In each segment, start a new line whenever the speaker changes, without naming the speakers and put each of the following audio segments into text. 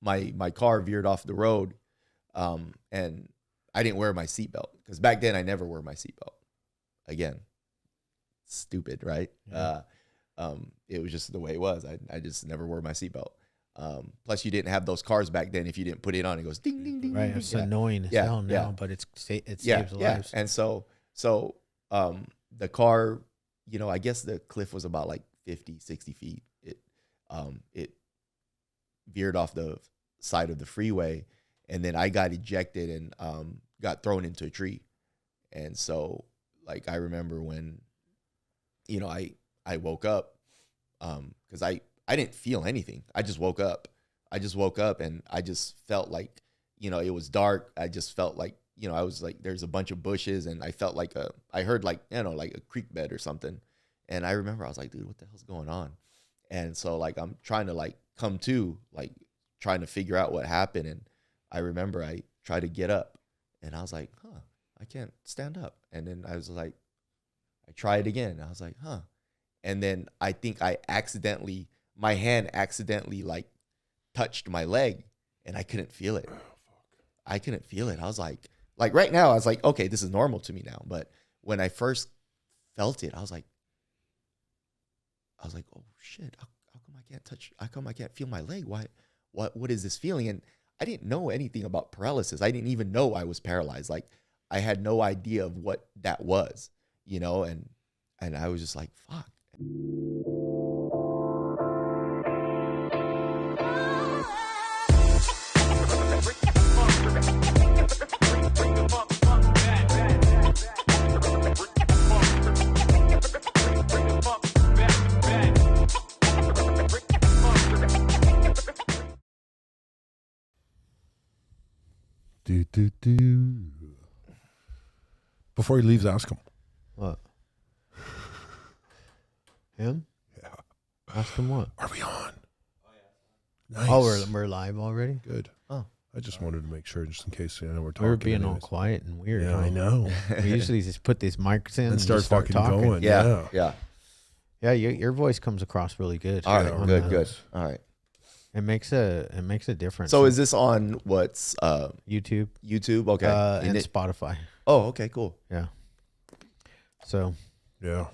my car veered off the road, and I didn't wear my seatbelt because back then I never wore my seatbelt. Again, stupid, right?
Yeah.
It was just the way it was. I just never wore my seatbelt. Plus, you didn't have those cars back then. If you didn't put it on, it goes ding, ding, ding.
Right,
ding,
it's
yeah.
annoying as hell now, but it saves lives.
And so the car, you know, I guess the cliff was about like 50, 60 feet. It veered off the side of the freeway, and then I got ejected and got thrown into a tree. And so, like, I remember when, you know, I woke up, because I didn't feel anything. I just woke up. And I just felt like, you know, it was dark. I just felt like, you know, I was like, there's a bunch of bushes, and I felt like I heard like, you know, like a creek bed or something. And I remember I was like, dude, what the hell's going on? And so, like, I'm trying to like come to, like, trying to figure out what happened. And I remember I tried to get up, and I was like, I can't stand up. And then I was like, I tried again. I was like, And then I think my hand accidentally like touched my leg, and I couldn't feel it. I couldn't feel it. I was like right now, I was like, okay, this is normal to me now. But when I first felt it, I was like, oh shit, how come I can't touch? How come I can't feel my leg? Why? What is this feeling? And I didn't know anything about paralysis. I didn't even know I was paralyzed. Like, I had no idea of what that was, you know, and I was just like, fuck.
Before he leaves, ask him.
What? Him?
Yeah.
Ask him what?
Are we on? Nice.
Oh, we're live already?
Good.
Oh.
I just wanted to make sure, just in case, I know we're talking.
We were being all
anyways.
quiet and weird.
Yeah,
huh?
I know.
We usually just put these mics in
And start
just start
fucking
talking.
going.
Yeah.
Yeah, your voice comes across really good.
All right,
on
good. All right.
It makes a difference.
So is this on what's
YouTube?
YouTube? Okay.
And Spotify.
Oh, okay, cool.
Yeah. So.
Yeah.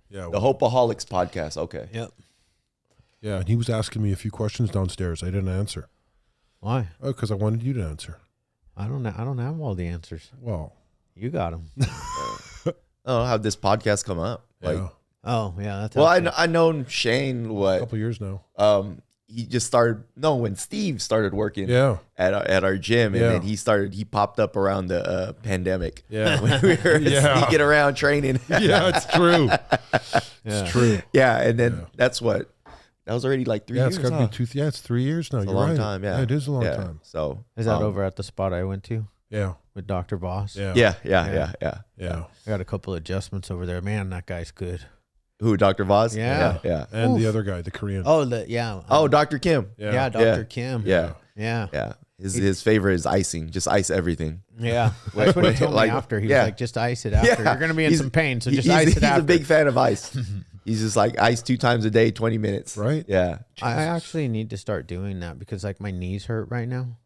Yeah.
The Hopeaholics podcast. Okay.
Yep.
Yeah, and he was asking me a few questions downstairs. I didn't answer.
Why?
Oh, because I wanted you to answer.
I don't have all the answers.
Well,
You got them.
Oh, how'd this podcast come up? Like,
yeah.
Oh yeah, that's
well,
helpful.
I known Shane
A couple years now.
he just started. No, when Steve started working.
Yeah.
At our gym, and
Yeah.
then he popped up around the pandemic.
Yeah.
When we were
Yeah.
sneaking around training.
Yeah, it's true.
Yeah.
It's true.
Yeah, and then
Yeah.
that was already like 3
Yeah,
years.
it's got to
huh?
be it's 3 years now.
It's a
You're
long
right.
time. Yeah.
It is a long
Yeah.
time.
So
Is that over at the spot I went to
Yeah.
with Dr. Boss?
Yeah.
Yeah.
Yeah.
I got a couple adjustments over there. Man, that guy's good.
Who, Dr. Voz?
Yeah.
Yeah.
And the
Oof.
other guy, the Korean.
Oh,
Oh, Dr. Kim.
yeah, Dr.
Yeah.
Kim.
Yeah.
Yeah.
Yeah. His favorite is icing. Just ice everything.
Yeah. That's what he told
Like,
me after. He
yeah.
was like, just ice it after.
Yeah.
You're going to be in
He's-
some pain, so just
He's
ice it after.
a big fan of ice. He's just like ice 2 times a day, 20 minutes.
Right?
Yeah.
I actually need to start doing that because like my knees hurt right now.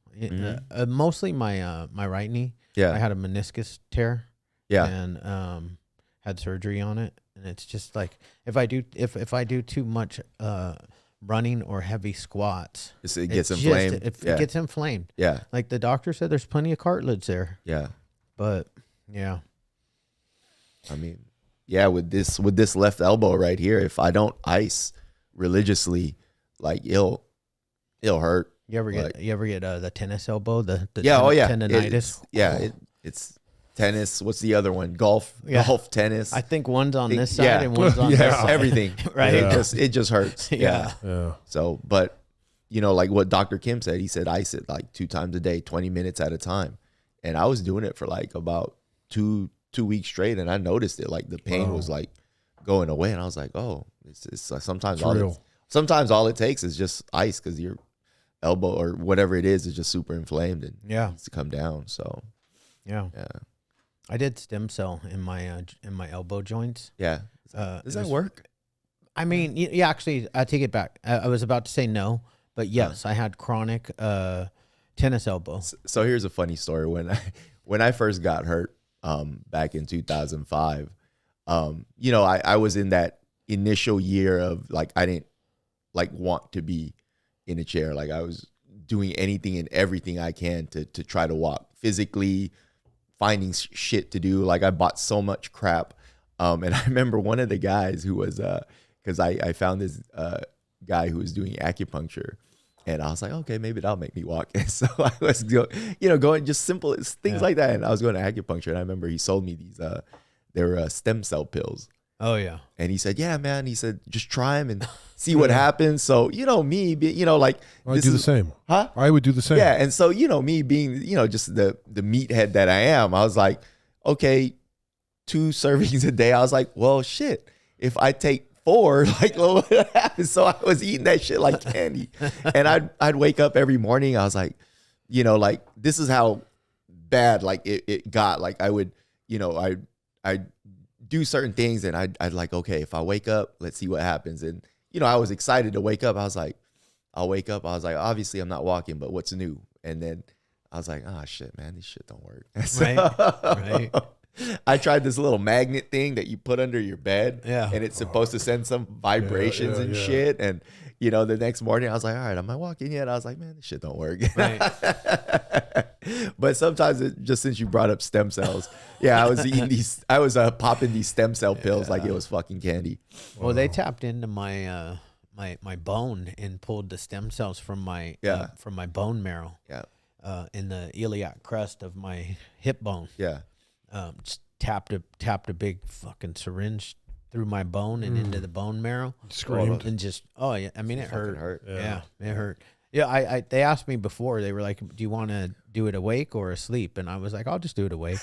Mostly my my right knee.
Yeah.
I had a meniscus tear.
Yeah.
And had surgery on it, and it's just like if I do too much running or heavy squats,
It gets
it's
inflamed.
It
Yeah.
gets inflamed.
Yeah.
Like the doctor said, there's plenty of cartilage there,
Yeah.
but yeah,
I mean, yeah, with this left elbow right here, if I don't ice religiously, like it'll hurt.
you ever get the tennis elbow, the
Yeah,
tendonitis.
It's tennis. What's the other one? Golf tennis.
I think one's on this
Yeah.
side and one's on
Yeah.
this side.
Everything.
Right.
Yeah.
It just hurts.
Yeah.
Yeah.
So, but you know, like what Dr. Kim said, he said ice it like 2 times a day, 20 minutes at a time. And I was doing it for like about two weeks straight, and I noticed it. Like the pain was like going away, and I was like, oh, it's sometimes all it takes is just ice because your elbow or whatever it is just super inflamed and needs to come down. So
yeah. I did stem cell in my elbow joints.
Yeah. Does that work?
I mean, yeah, actually, I take it back. I was about to say no, But yes, I had chronic tennis elbow.
So here's a funny story. When I first got hurt back in 2005, you know, I was in that initial year of like I didn't like want to be in a chair. Like I was doing anything and everything I can to try to walk, physically finding shit to do. Like I bought so much crap. And I remember one of the guys who was because I found this guy who was doing acupuncture. And I was like, okay, maybe that'll make me walk. And so I was, going just simple things like that. And I was going to acupuncture. And I remember he sold me these, they were stem cell pills.
Oh, yeah.
And he said, yeah, man. He said, just try them and see what happens. So, me, like.
I'd do the same.
Huh?
I would do the same.
Yeah. And so, me being, just the meathead that I am, I was like, okay, 2 servings a day. I was like, well, shit, if I take 4, like, well, what happens? So I was eating that shit like candy. And I'd wake up every morning. I was like, like, this is how bad, like, it got. Like, I would, I'd do certain things and I'd like, okay, if I wake up, let's see what happens. And, I was excited to wake up. I was like, I'll wake up. I was like, obviously I'm not walking, but what's new? And then I was like, oh, shit, man, this shit don't work.
Right.
I tried this little magnet thing that you put under your bed,
Yeah,
and it's supposed to send some vibrations and shit. And the next morning I was like, all right, am I walking yet? I was like, man, this shit don't work.
Right.
But sometimes just since you brought up stem cells, I was eating these. I was popping these stem cell pills like it was fucking candy.
Well, they tapped into my my bone and pulled the stem cells from my bone marrow.
Yeah.
In the iliac crest of my hip bone.
Yeah.
Just tapped a big fucking syringe through my bone and into the bone marrow.
Screamed.
And just, oh yeah, I mean, it hurt.
Yeah.
It hurt. Yeah, they asked me before, they were like, do you want to do it awake or asleep? And I was like, I'll just do it awake.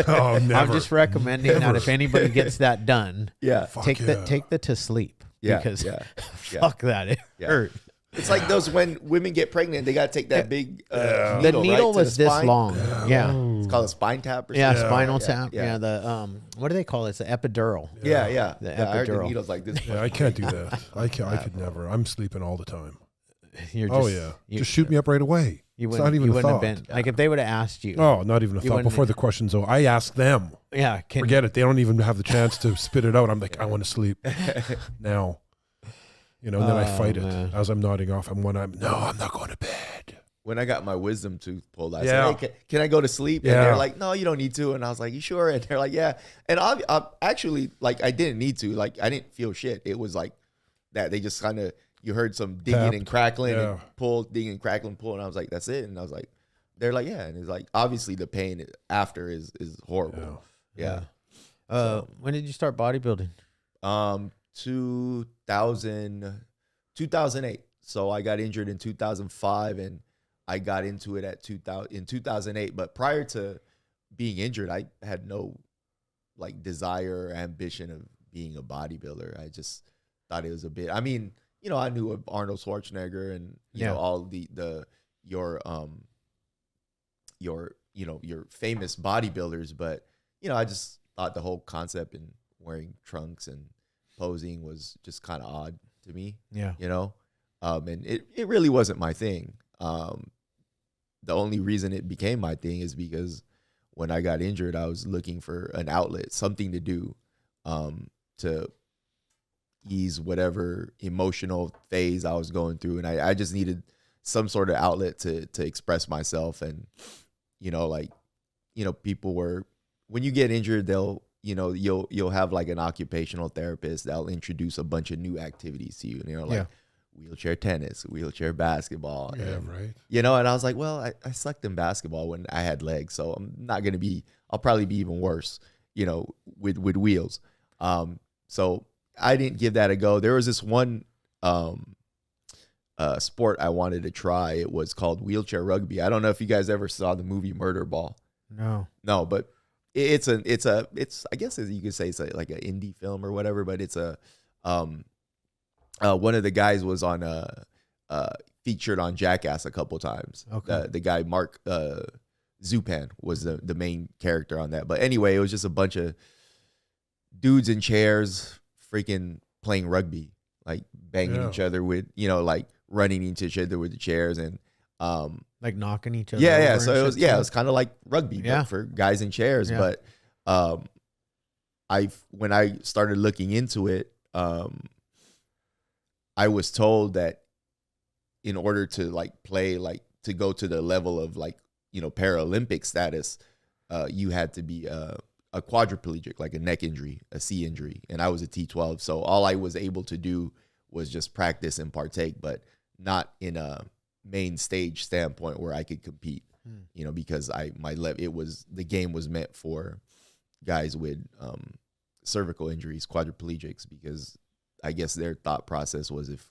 Oh, never.
I'm just recommending that if anybody gets that done, take the to sleep.
Yeah,
Because
yeah.
fuck that, it hurt.
It's like those when women get pregnant, they got to take that big needle,
The needle
right,
was this
spine.
long. Yeah.
It's called a spine tap or something.
Yeah, spinal tap.
Yeah.
Yeah, the what do they call it? It's the epidural.
Yeah.
The
I heard the
epidural.
needle's like this.
Yeah, I can't do that. I could never. I'm sleeping all the time.
You're just,
Just shoot me up right away.
You
It's
wouldn't,
not even
you
a
wouldn't
thought.
have been like if they would have asked you.
Oh, not even a thought.
wouldn't-
Before the questions, though, I ask them.
Yeah,
Forget it. They don't even have the chance to spit it out. I'm like, I want to sleep now. And then I fight it as I'm nodding off. I'm not going to bed.
When I got my wisdom tooth pulled, I
Yeah.
said, hey, can I go to sleep? And
Yeah.
they're like, no, you don't need to. And I was like, you sure? And they're like, yeah. And I actually, like, I didn't need to. Like, I didn't feel shit. It was like that. They just kind of, you heard some digging
Tapped.
and crackling
Yeah.
and pull, digging, crackling, pull. And I was like, that's it. And I was like, they're like, yeah. And it's like, obviously the pain after is horrible. Yeah.
When did you start bodybuilding?
2008. So I got injured in 2005 and I got into it in 2008. But prior to being injured, I had no like desire or ambition of being a bodybuilder. I just thought it was a bit, I mean, I knew of Arnold Schwarzenegger and, you know, all your famous bodybuilders, but, I just thought the whole concept in wearing trunks and posing was just kind of odd to me.
Yeah.
And it really wasn't my thing. The only reason it became my thing is because when I got injured, I was looking for an outlet, something to do, to ease whatever emotional phase I was going through. And I just needed some sort of outlet to express myself. And, people were, when you get injured, you'll have like an occupational therapist that'll introduce a bunch of new activities to you, wheelchair tennis, wheelchair basketball.
Yeah,
and,
right.
And I was like, well, I sucked in basketball when I had legs, so I'm not going to I'll probably be even worse, with wheels. So I didn't give that a go. There was this one sport I wanted to try. It was called wheelchair rugby. I don't know if you guys ever saw the movie Murder Ball. No, but it's I guess you could say it's like an indie film or whatever, but it's one of the guys was on featured on Jackass a couple times.
Okay.
The guy Mark Zupan was the main character on that. But anyway, it was just a bunch of dudes in chairs freaking playing rugby, like banging each other with, like running into each other with the chairs and
like knocking each other.
Yeah.
over
So
and
it was
shit,
it was kind of like rugby, but for guys in chairs.
Yeah.
But when I started looking into it, I was told that in order to like play, like to go to the level of like, you know, Paralympic status, you had to be a quadriplegic, like a neck injury, a C injury. And I was a T12. So all I was able to do was just practice and partake, but not in a main stage standpoint where I could compete, you know, because the game was meant for guys with cervical injuries, quadriplegics, because I guess their thought process was if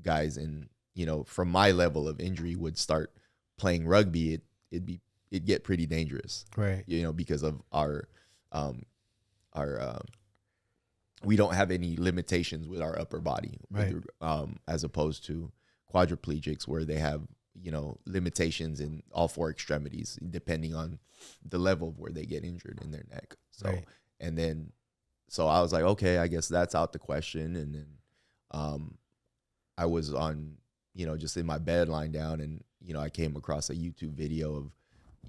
guys in, you know, from my level of injury would start playing rugby, it'd get pretty dangerous,
right?
You know, because of our we don't have any limitations with our upper body,
right?
As opposed to quadriplegics where they have, you know, limitations in all four extremities depending on the level of where they get injured in their neck. So
right.
And then so I was like, okay, I guess that's out the question. And then I was on, you know, just in my bed lying down, and, you know, I came across a YouTube video of,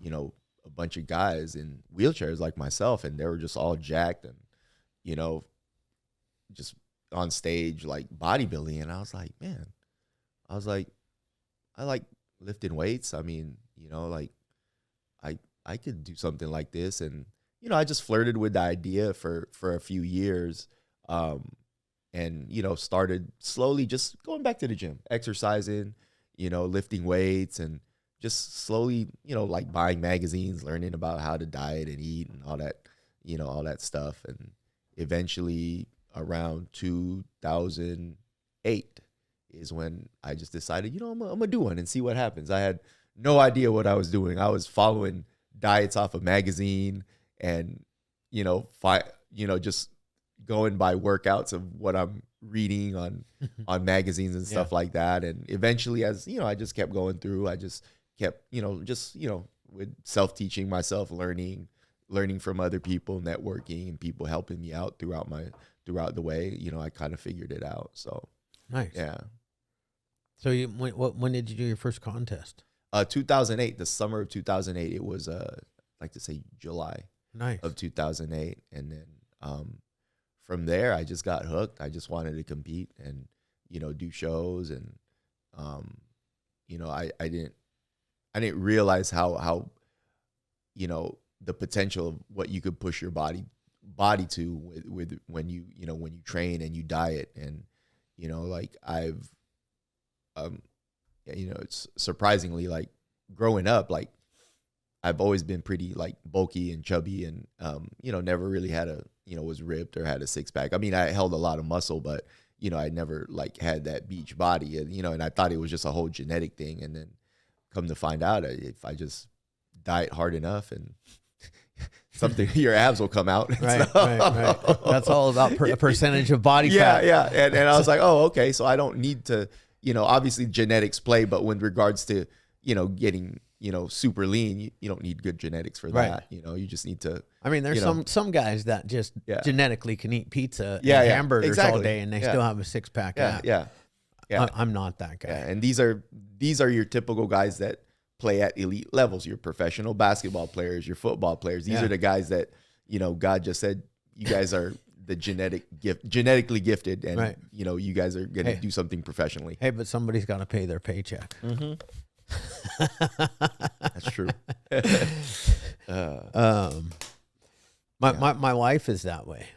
you know, a bunch of guys in wheelchairs like myself, and they were just all jacked and, you know, just on stage like bodybuilding. And I was like, man, I like lifting weights. I mean, you know, like I could do something like this. And, you know, I just flirted with the idea for a few years, and, you know, started slowly just going back to the gym, exercising, you know, lifting weights, and just slowly, you know, like buying magazines, learning about how to diet and eat and all that, you know, all that stuff. And eventually around 2008 is when I just decided, you know, I'm gonna do one and see what happens. I had no idea what I was doing. I was following diets off a magazine and, you know, just going by workouts of what I'm reading on magazines and stuff like that. And eventually, as you know, I just kept going through. I just kept, you know, with self-teaching myself, learning from other people, networking, and people helping me out throughout the way. You know, I kind of figured it out. So
nice.
Yeah.
So when did you do your first contest?
2008, the summer of 2008. It was like to say July of 2008, and then from there I just got hooked. I just wanted to compete and, you know, do shows, and you know, I didn't realize how you know, the potential of what you could push your body to with when you train and you diet. And, you know, like I've you know, it's surprisingly, like growing up, like I've always been pretty like bulky and chubby, and you know, never really had was ripped or had a six pack. I mean, I held a lot of muscle, but, you know, I never like had that beach body, and, you know, and I thought it was just a whole genetic thing. And then come to find out, if I just diet hard enough and something, your abs will come out.
Right. That's all about a percentage of body fat.
Yeah. And I was like, oh, okay. So I don't need to, you know, obviously genetics play, but when regards to, you know, getting, you know, super lean, you don't need good genetics for that. Right. You know, you just need to.
I mean, there's some guys that just genetically can eat pizza and hamburgers all day, and they still have a six pack.
Yeah.
I'm not that guy.
Yeah. And these are your typical guys that play at elite levels. Your professional basketball players, your football players. These are the guys that, you know, God just said, you guys are the genetically gifted, and you know, you guys are gonna do something professionally.
Hey, but somebody's got to pay their paycheck.
Mm-hmm. That's true.
My wife is that way.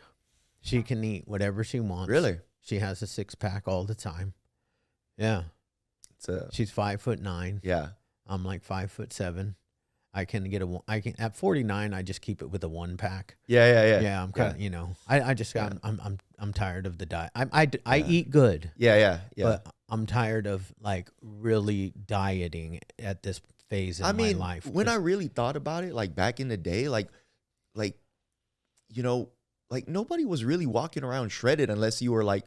She can eat whatever she wants.
Really?
She has a six pack all the time. Yeah. She's 5'9".
Yeah.
I'm like 5'7". I can at 49. I just keep it with a 1 pack.
Yeah.
Yeah, I'm kind of, you know, I'm tired of the diet. I eat good.
Yeah.
But I'm tired of like really dieting at this phase in my life.
When I really thought about it, like back in the day, like, you know, like nobody was really walking around shredded unless you were like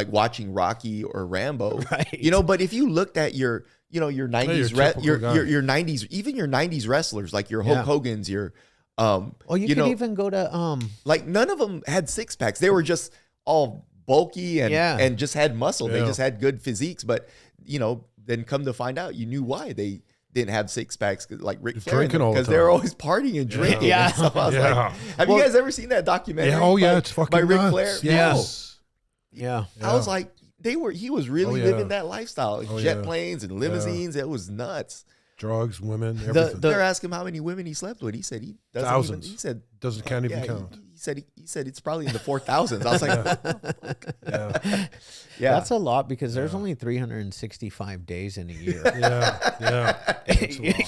watching Rocky or Rambo,
right?
You know, but if you looked at your 90s, your 90s, even your 90s wrestlers, like your Hulk Hogan's, your,
you could even go to,
like none of them had six packs. They were just all bulky and just had muscle. They just had good physiques, but then come to find out, you knew why they didn't have six packs like Ric Flair,
drinking all the
because they were
time.
always partying and drinking.
Yeah.
And so I was like, have you guys ever seen that documentary?
Yeah, oh yeah,
by,
it's fucking
by Ric
nuts.
Flair.
Yes.
Yeah.
I was like, he was really
Oh, yeah.
living that lifestyle.
Oh,
Jet
yeah.
planes and limousines. It was nuts.
Drugs, women, everything.
They're asking him how many women he slept with. He said he doesn't
Thousands.
even. He said
Can't even count.
He said it's probably in the 4,000s. I was like,
Yeah.
yeah,
That's a lot because there's only 365 days in a year.
Yeah.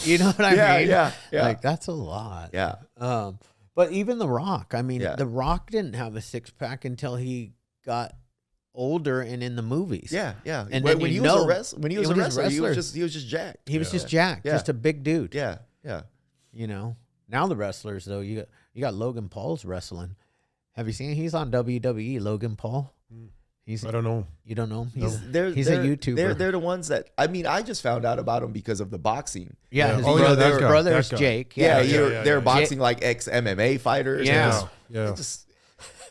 You know what I mean?
Yeah.
Like that's a lot.
Yeah.
But even The Rock, I mean,
Yeah.
The Rock didn't have a six pack until he got older and in the movies.
Yeah.
And
when
then
he
you
was
know-
a wrestler,
when he was a wrestler.
he was just jacked.
He was just jacked,
Yeah.
just a big dude.
Yeah.
You know. Now the wrestlers though, you got Logan Paul's wrestling. Have you seen? He's on WWE. Logan Paul.
I don't know.
You don't know him? He's
They're
a YouTuber.
They're the ones that I just found out about him because of the boxing.
yeah, his
Oh, yeah, that guy,
brother
that
is
guy.
Jake.
Yeah,
Yeah,
they're boxing like ex MMA fighters.
Yeah.
and
Yeah.
just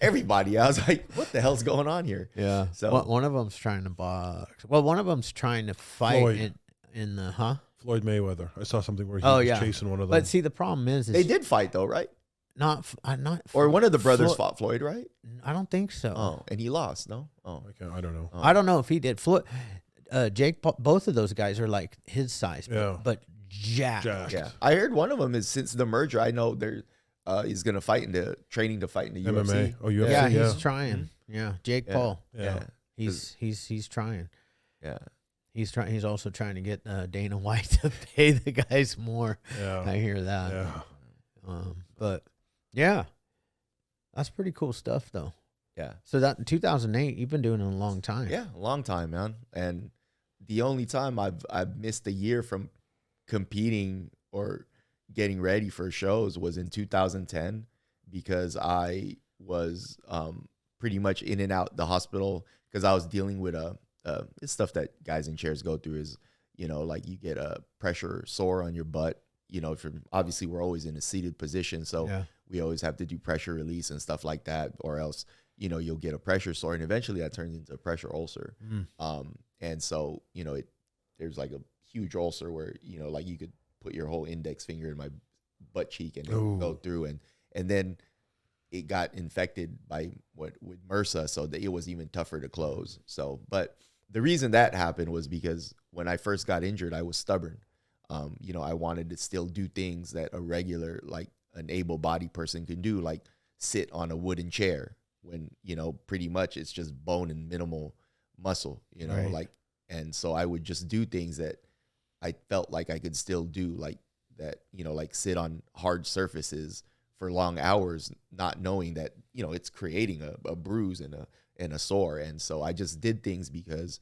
everybody. I was like, what the hell's going on here?
Yeah.
So-
one of them's trying to box. Well, one of them's trying to fight
Floyd.
in the
Floyd Mayweather. I saw something where he
Oh,
was
yeah.
chasing one of them.
But see, the problem is
They did fight though, right?
not.
Or one of the brothers
Floyd-
fought Floyd, right?
I don't think so.
Oh, and he lost. No. Oh,
I don't know.
I don't know if he did. Floyd, Jake, Paul, both of those guys are like his size,
Yeah.
but jacked.
Jacked.
yeah. I heard one of them is since the merger. I know he's gonna training to fight in the
MMA.
UFC.
Oh, UFC.
Yeah,
Yeah.
he's trying. Yeah, Jake
Yeah.
Paul.
Yeah.
He's trying.
Yeah.
He's trying. He's also trying to get Dana White to pay the guys more.
Yeah.
I hear that.
Yeah.
But yeah, that's pretty cool stuff, though.
Yeah.
So that in 2008, you've been doing it a long time.
Yeah, a long time, man. And the only time I've missed a year from competing or getting ready for shows was in 2010 because I was pretty much in and out the hospital because I was dealing with it's stuff that guys in chairs go through is, like you get a pressure sore on your butt, from obviously we're always in a seated position. So
Yeah.
we always have to do pressure release and stuff like that, or else, you'll get a pressure sore and eventually that turns into a pressure ulcer. And so, there's like a huge ulcer where, like you could put your whole index finger in my butt cheek and it would go through. And then it got infected with MRSA. So that it was even tougher to close. So, but the reason that happened was because when I first got injured, I was stubborn. I wanted to still do things that a regular, like an able-bodied person can do, like sit on a wooden chair when, pretty much it's just bone and minimal muscle,
Right.
and so I would just do things that I felt like I could still do, like that, like sit on hard surfaces for long hours, not knowing that, it's creating a bruise and a sore. And so I just did things because,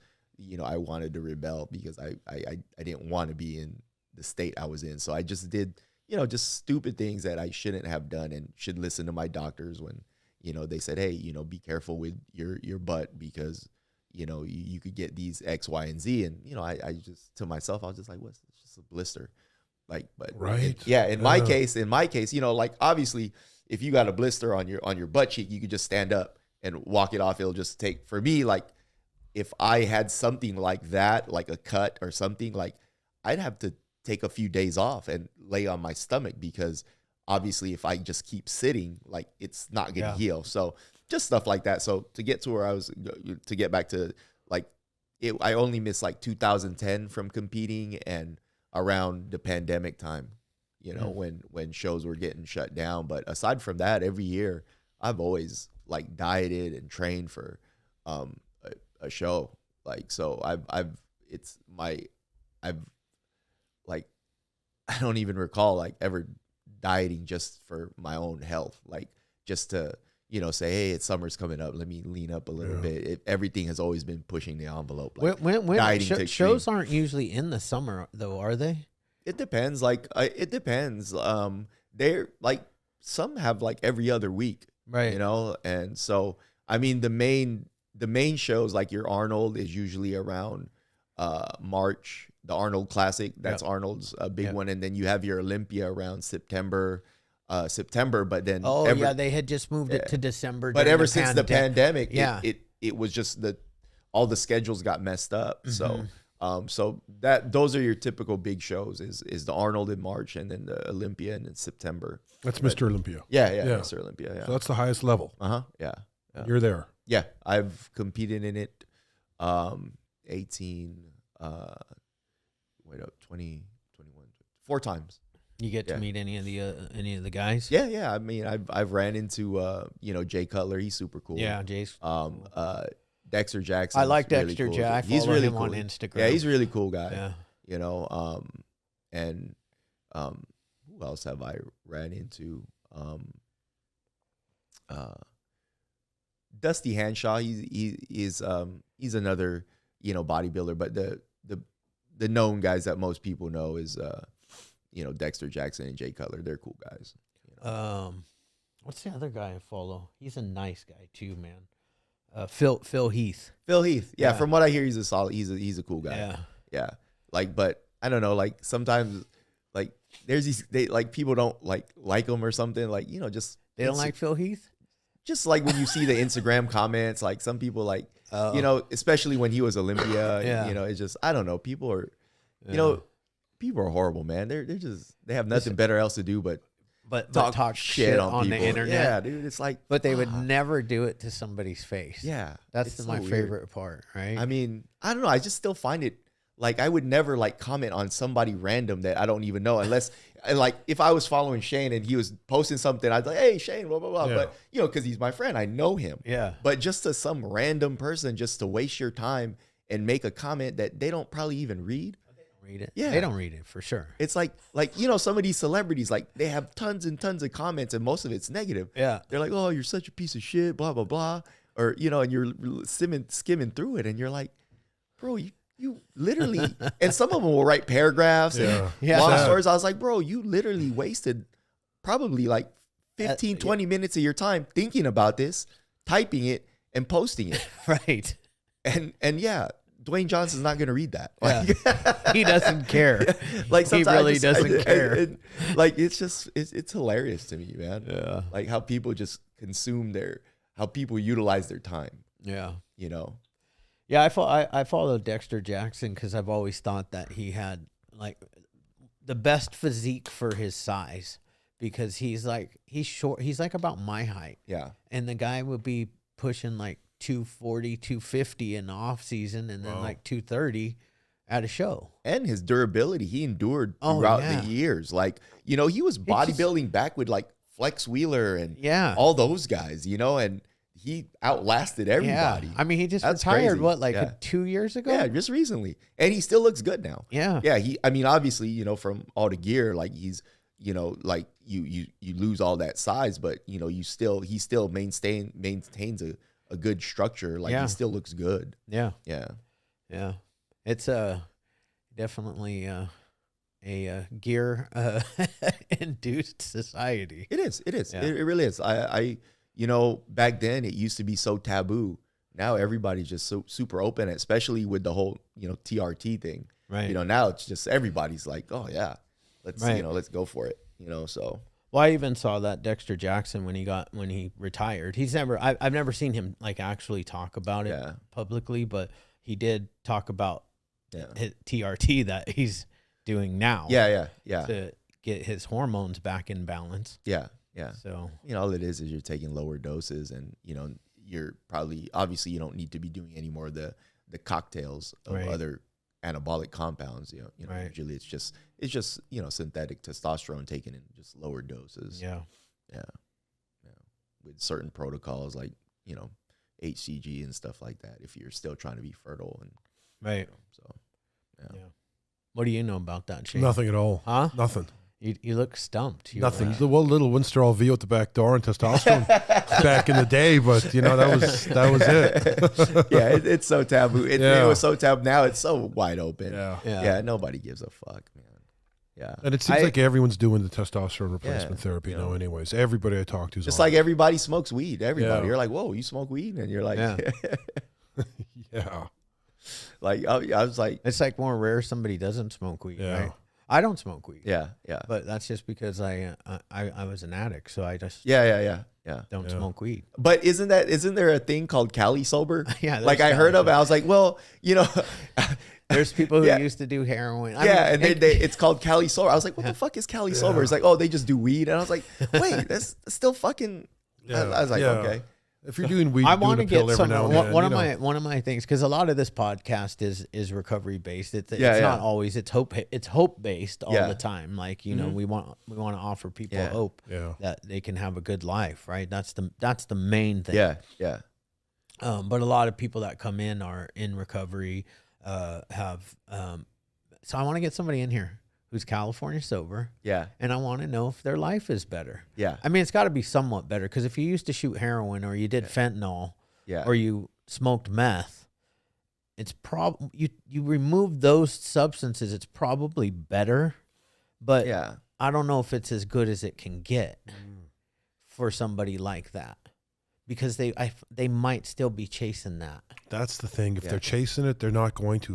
I wanted to rebel because I didn't want to be in the state I was in. So I just did, just stupid things that I shouldn't have done and should listen to my doctors when, they said, hey, be careful with your butt because, you could get these X, Y, and Z. And, I just, to myself, I was just like, what's it's just a blister. Like, but
Right.
in my case, like obviously if you got a blister on your butt cheek, you could just stand up and walk it off. It'll just take, for me, like if I had something like that, like a cut or something, like I'd have to take a few days off and lay on my stomach because obviously if I just keep sitting, like it's not going to heal. So just stuff like that. So to get to where I was, to get back to like I only missed like 2010 from competing and around the pandemic time, when shows were getting shut down. But aside from that, every year I've always like dieted and trained for a show. Like, so I've like, I don't even recall like ever dieting just for my own health. Like just to, say, hey, it's summer's coming up. Let me lean up a little bit. Everything has always been pushing the envelope. Like
When
dieting to
shows
extreme.
aren't usually in the summer though, are they?
It depends. Like it depends. They're like some have like every other week,
Right.
And so I mean the main shows like your Arnold is usually around March. The Arnold Classic, that's Arnold's a big one, and then you have your Olympia around September. But then
they had just moved it to December.
But
during
ever
the
since the pandemic,
Yeah.
it was just all the schedules got messed up. So So those are your typical big shows is the Arnold in March and then the Olympia in September.
That's Mr. Olympia.
Yeah, Mr. Olympia. Yeah.
So that's the highest level.
Yeah.
You're there.
Yeah, I've competed in it. 18. 20, 21, 4 times.
You get to meet any of the guys?
Yeah. I mean, I've ran into Jay Cutler. He's super cool.
Yeah, Jay's.
Dexter Jackson.
I like
really
Dexter
cool.
Jack.
He's really
him
cool
on Instagram.
Yeah, he's a really cool guy.
Yeah.
And who else have I ran into? Dusty Hanshaw. He's another bodybuilder, but the known guys that most people know is Dexter Jackson and Jay Cutler. They're cool guys.
What's the other guy I follow? He's a nice guy too, man. Phil Heath.
Phil Heath. Yeah, from what I hear, he's a solid. He's a cool guy. Yeah. Like, but I don't know. Like sometimes, like there's these people don't like him or something. Like just
they don't like Phil Heath.
Just like when you see the Instagram comments, like some people especially when he was Olympia.
Yeah.
It's just I don't know. People are, people are horrible, man. They have nothing better else to do but talk shit on the internet. Yeah, dude. It's like,
but they would never do it to somebody's face.
Yeah,
that's my favorite part, right?
I mean, I don't know. I just still find it like I would never comment on somebody random that I don't even know unless if I was following Shane and he was posting something, I'd like, hey Shane, blah blah blah. Yeah. But because he's my friend, I know him.
Yeah.
But just to some random person, just to waste your time and make a comment that they don't probably even read.
Read it.
Yeah.
They don't read it for sure.
It's like some of these celebrities, they have tons and tons of comments and most of it's negative.
Yeah.
They're like, oh, you're such a piece of shit, blah, blah, blah. Or, and you're skimming through it and you're like, bro, you literally, and some of them will write paragraphs and long stories. I was like, bro, you literally wasted probably 15, 20 minutes of your time thinking about this, typing it and posting it.
Right.
And yeah. Dwayne Johnson's not going to read that.
He doesn't care.
He
really doesn't care.
It's hilarious to me, man.
Yeah.
Like how people just how people utilize their time.
Yeah.
Yeah,
I follow Dexter Jackson because I've always thought that he had the best physique for his size because he's short. He's about my height.
Yeah.
And the guy would be pushing 240, 250 in the off season and then 230 at a show. And
his durability, he endured throughout the years. He was bodybuilding back with Flex Wheeler and all those guys, and he outlasted everybody.
Yeah. I mean, he just retired,
crazy.
2 years ago?
Yeah, just recently. And he still looks good now.
Yeah.
Yeah, obviously, from all the gear, he's, you lose all that size, but, he still maintains a good structure. He still looks good.
Yeah.
Yeah.
Yeah. It's definitely a gear induced society.
It is.
Yeah.
It really is. I back then it used to be so taboo. Now everybody's just so super open, especially with the whole, TRT thing.
Right.
Now it's just everybody's like, oh yeah, let's go for it. So.
Well, I even saw that Dexter Jackson when he retired. I've never seen him actually talk about it publicly, but he did talk about his TRT that he's doing now.
Yeah.
To get his hormones back in balance.
Yeah.
So
all it is you're taking lower doses, and you're probably obviously you don't need to be doing any more of the cocktails of other anabolic compounds. Usually it's just synthetic testosterone taken in just lower doses.
Yeah.
With certain protocols like HCG and stuff like that if you're still trying to be fertile and so
What do you know about that, Shane?
Nothing at all.
Huh?
Nothing.
You look stumped.
Nothing. The little Winstrol V at the back door and testosterone back in the day, but that was it.
Yeah, it's so taboo. It was so taboo. Now it's so wide open. Yeah. Nobody gives a fuck, man. Yeah.
And it seems like everyone's doing the testosterone replacement therapy now anyways. Everybody I talk to is
just like everybody smokes weed. Everybody. You're like, whoa, you smoke weed? And you're like,
yeah.
I was like,
it's more rare somebody doesn't smoke weed, right? I don't smoke weed.
Yeah.
But that's just because I was an addict, so I just don't smoke weed.
But isn't there a thing called Cali sober?
Yeah.
I heard of it. I was like, well,
There's people who used to do heroin. I
mean, and it's called Cali Sober. I was like, what the fuck is Cali Sober? It's like, oh, they just do weed. And I was like, wait, that's still fucking. I was like, okay.
If you're doing weed,
I want to get some. One
of
my things, because a lot of this podcast is recovery based. It's not always. It's hope based all the time. Like we want to offer people hope that they can have a good life. Right. That's the main thing.
Yeah.
But a lot of people that come in are in recovery. Have so I want to get somebody in here who's California sober.
Yeah.
And I want to know if their life is better.
Yeah.
I mean, it's got to be somewhat better, because if you used to shoot heroin or you did fentanyl or you smoked meth, it's you remove those substances, it's probably better. But I don't know if it's as good as it can get for somebody like that, because they might still be chasing that.
That's the thing. If they're chasing it, they're not going to.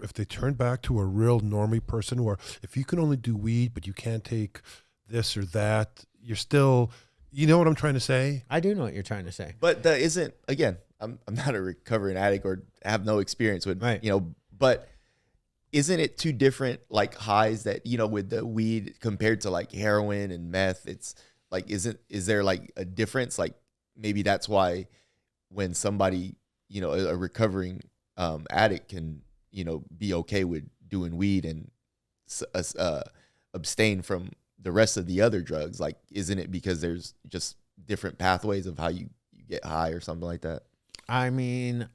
If they turn back to a real normie person, or if you can only do weed but you can't take this or that, you're still. You know what I'm trying to say?
I do know what you're trying to say.
But that isn't, again, I'm not a recovering addict or have no experience with but isn't it two different like highs that with the weed compared to like heroin and meth? It's like is there like a difference? Like maybe that's why when somebody a recovering addict can, be okay with doing weed and abstain from the rest of the other drugs. Like, isn't it because there's just different pathways of how you get high or something like that?
I mean,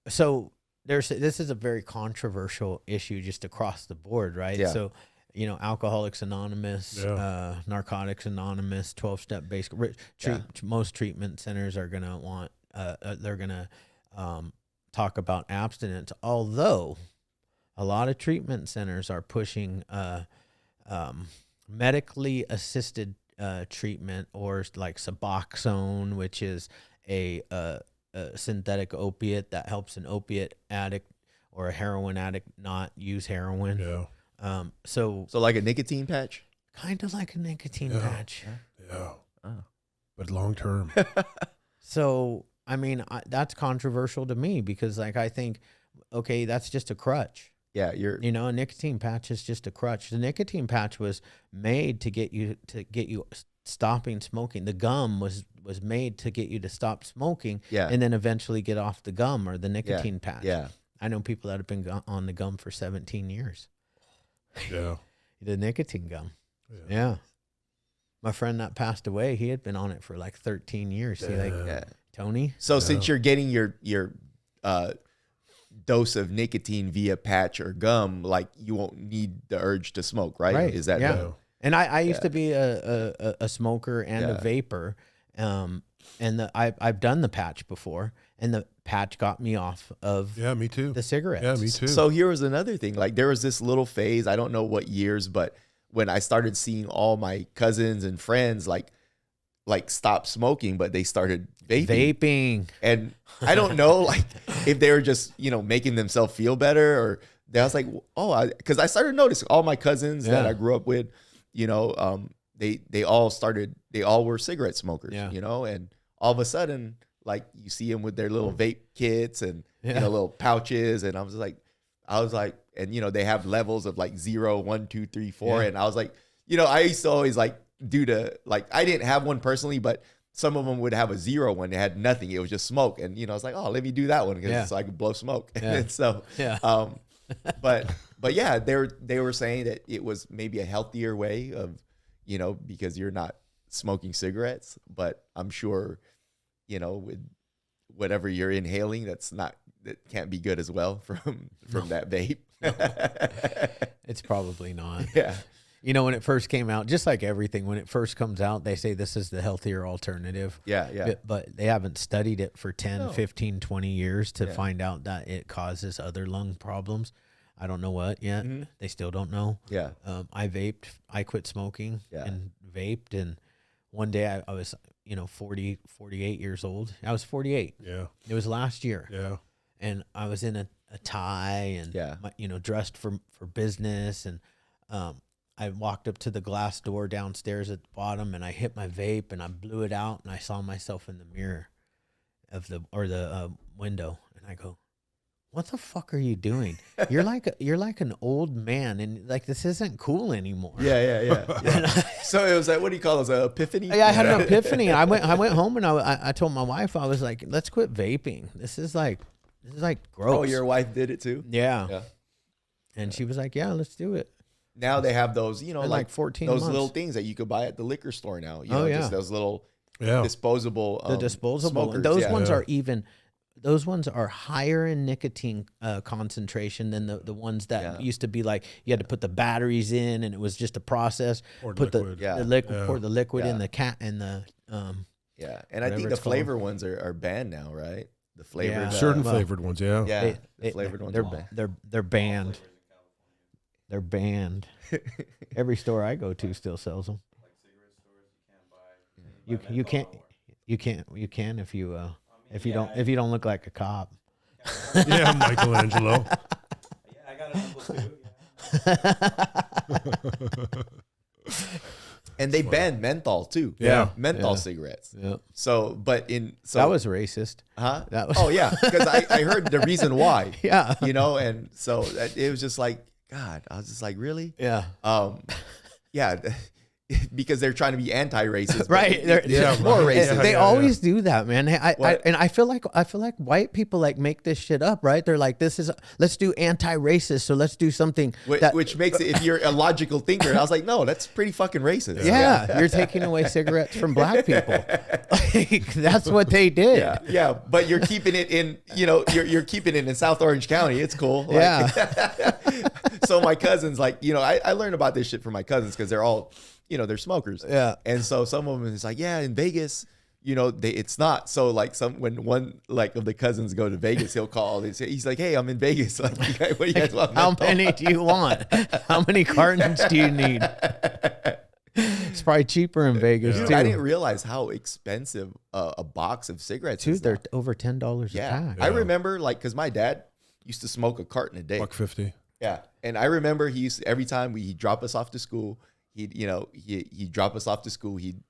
so this is a very controversial issue just across the board, right?
Yeah.
So, Alcoholics Anonymous, Narcotics Anonymous, 12-step basic. Most treatment centers are going to want, they're going to talk about abstinence, although a lot of treatment centers are pushing medically assisted treatment, or like Suboxone, which is a synthetic opiate that helps an opiate addict or a heroin addict not use heroin.
Yeah.
So like a nicotine patch?
Kind of like a nicotine patch.
Yeah. Oh. But long term.
So, I mean, that's controversial to me, because like I think, okay, that's just a crutch.
Yeah,
a nicotine patch is just a crutch. The nicotine patch was made to get you stopping smoking. The gum was made to get you to stop smoking, and then eventually get off the gum or the nicotine patch.
Yeah,
I know people that have been on the gum for 17 years.
Yeah,
the nicotine gum. Yeah. My friend that passed away, he had been on it for like 13 years. Tony.
So since you're getting your dose of nicotine via patch or gum, like you won't need the urge to smoke, right?
Right.
Is that
And I used to be a smoker and a vapor, and I've done the patch before, and the patch got me off of
me too.
the cigarettes.
Yeah, me too.
So here was another thing. Like there was this little phase, I don't know what years, but when I started seeing all my cousins and friends like stop smoking, but they started vaping. And I don't know like if they were just, making themselves feel better, or I was like, because I started noticing all my cousins that I grew up with, they all were cigarette smokers, and all of a sudden, like you see them with their little vape kits and little pouches, and I was like, and they have levels of like 0, 1, 2, 3, 4, and I was like, I used to always like I didn't have one personally, but some of them would have a 0 one. They had nothing. It was just smoke. And, I was like, oh, let me do that one so I could blow smoke. And so, but yeah, they were saying that it was maybe a healthier way of, because you're not smoking cigarettes, but I'm sure, with whatever you're inhaling, that can't be good as well from that vape.
It's probably not.
Yeah.
When it first came out, just like everything, when it first comes out, they say this is the healthier alternative.
Yeah.
But they haven't studied it for 10, 15, 20 years to find out that it causes other lung problems. I don't know what yet. Mm-hmm. They still don't know.
Yeah.
I vaped. I quit smoking and vaped. And one day I was, 48 years old. I was 48.
Yeah.
It was last year.
Yeah.
And I was in a tie and, dressed for business. And, I walked up to the glass door downstairs at the bottom, and I hit my vape, and I blew it out, and I saw myself in the mirror of the window, and I go, what the fuck are you doing? You're like an old man, and like this isn't cool anymore.
Yeah. So it was like, what do you call those? Epiphany?
Yeah, I had an epiphany. I went home and I told my wife, I was like, let's quit vaping. This is like gross.
Oh, your wife did it too?
Yeah. And she was like, yeah, let's do it.
Now they have those, you know, like
14
those
months.
little things that you could buy at the liquor store now. You know, just those little disposable.
The disposable.
Smokers.
And those ones are even. Those ones are higher in nicotine concentration than the ones that used to be like you had to put the batteries in and it was just a process. Pour the liquid in the cat and the
and I think the flavor ones are banned now, right? The flavored
certain flavored ones,
the flavored ones are banned.
They're banned. They're banned. Every store I go to still sells them.
Like cigarette stores, you can't buy.
You can if you don't look like a cop.
Yeah, Michelangelo.
Yeah, I got a number too.
And they banned menthol too. Menthol cigarettes.
Yeah.
So
that was racist.
Huh?
That was
because I heard the reason why.
Yeah.
You know, and so it was just like, God, I was just like, really?
Yeah.
Because they're trying to be anti-racist,
right?
More racist.
They always do that, man. I feel like white people like make this shit up, right? They're like, let's do anti-racist, so let's do something
which makes it, if you're a logical thinker, I was like, no, that's pretty fucking racist.
Yeah, you're taking away cigarettes from black people. Like, that's what they did.
Yeah, but you're keeping it in, you know, you're keeping it in South Orange County. It's cool. Like, so my cousins, like, you know, I learned about this shit from my cousins because they're all, you know, they're smokers.
Yeah.
And so some of them is like, yeah, in Vegas, you know, it's not. So like when one like of the cousins go to Vegas, he'll call. He's like, hey, I'm in Vegas. Like, what do you guys want?
How many do you want? How many cartons do you need? It's probably cheaper in Vegas too.
I didn't realize how expensive a box of cigarettes is.
Dude, they're over $10 a pack.
I remember like, cause my dad used to smoke a carton a day.
$1.50.
Yeah. And I remember he used to, every time he'd drop us off to school, he'd drop us off to school. He'd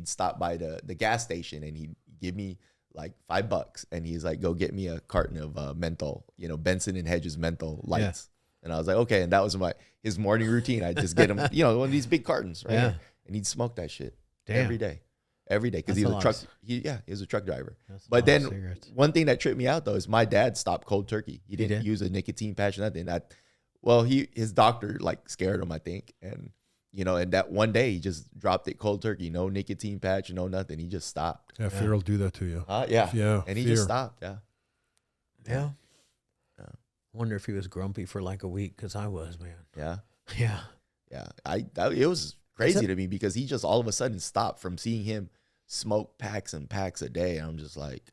stop by the gas station and he'd give me like $5 and he's like, go get me a carton of menthol, you know, Benson and Hedges menthol lights. Yeah. And I was like, okay. And that was his morning routine. I'd just get him, you know, one of these big cartons, right? Yeah. And he'd smoke that shit every day. Cause he was a truck. He was a truck driver. But then one thing that tripped me out though is my dad stopped cold turkey. He didn't use a nicotine patch or nothing. His doctor like scared him, I think. And, you know, and that one day he just dropped it cold turkey, no nicotine patch, no nothing. He just stopped.
Yeah, fear will do that to you.
Yeah. And he just stopped.
Yeah. Wonder if he was grumpy for like a week because I was, man. Yeah.
It was crazy to me because he just all of a sudden stopped from seeing him smoke packs and packs a day. And I'm just like,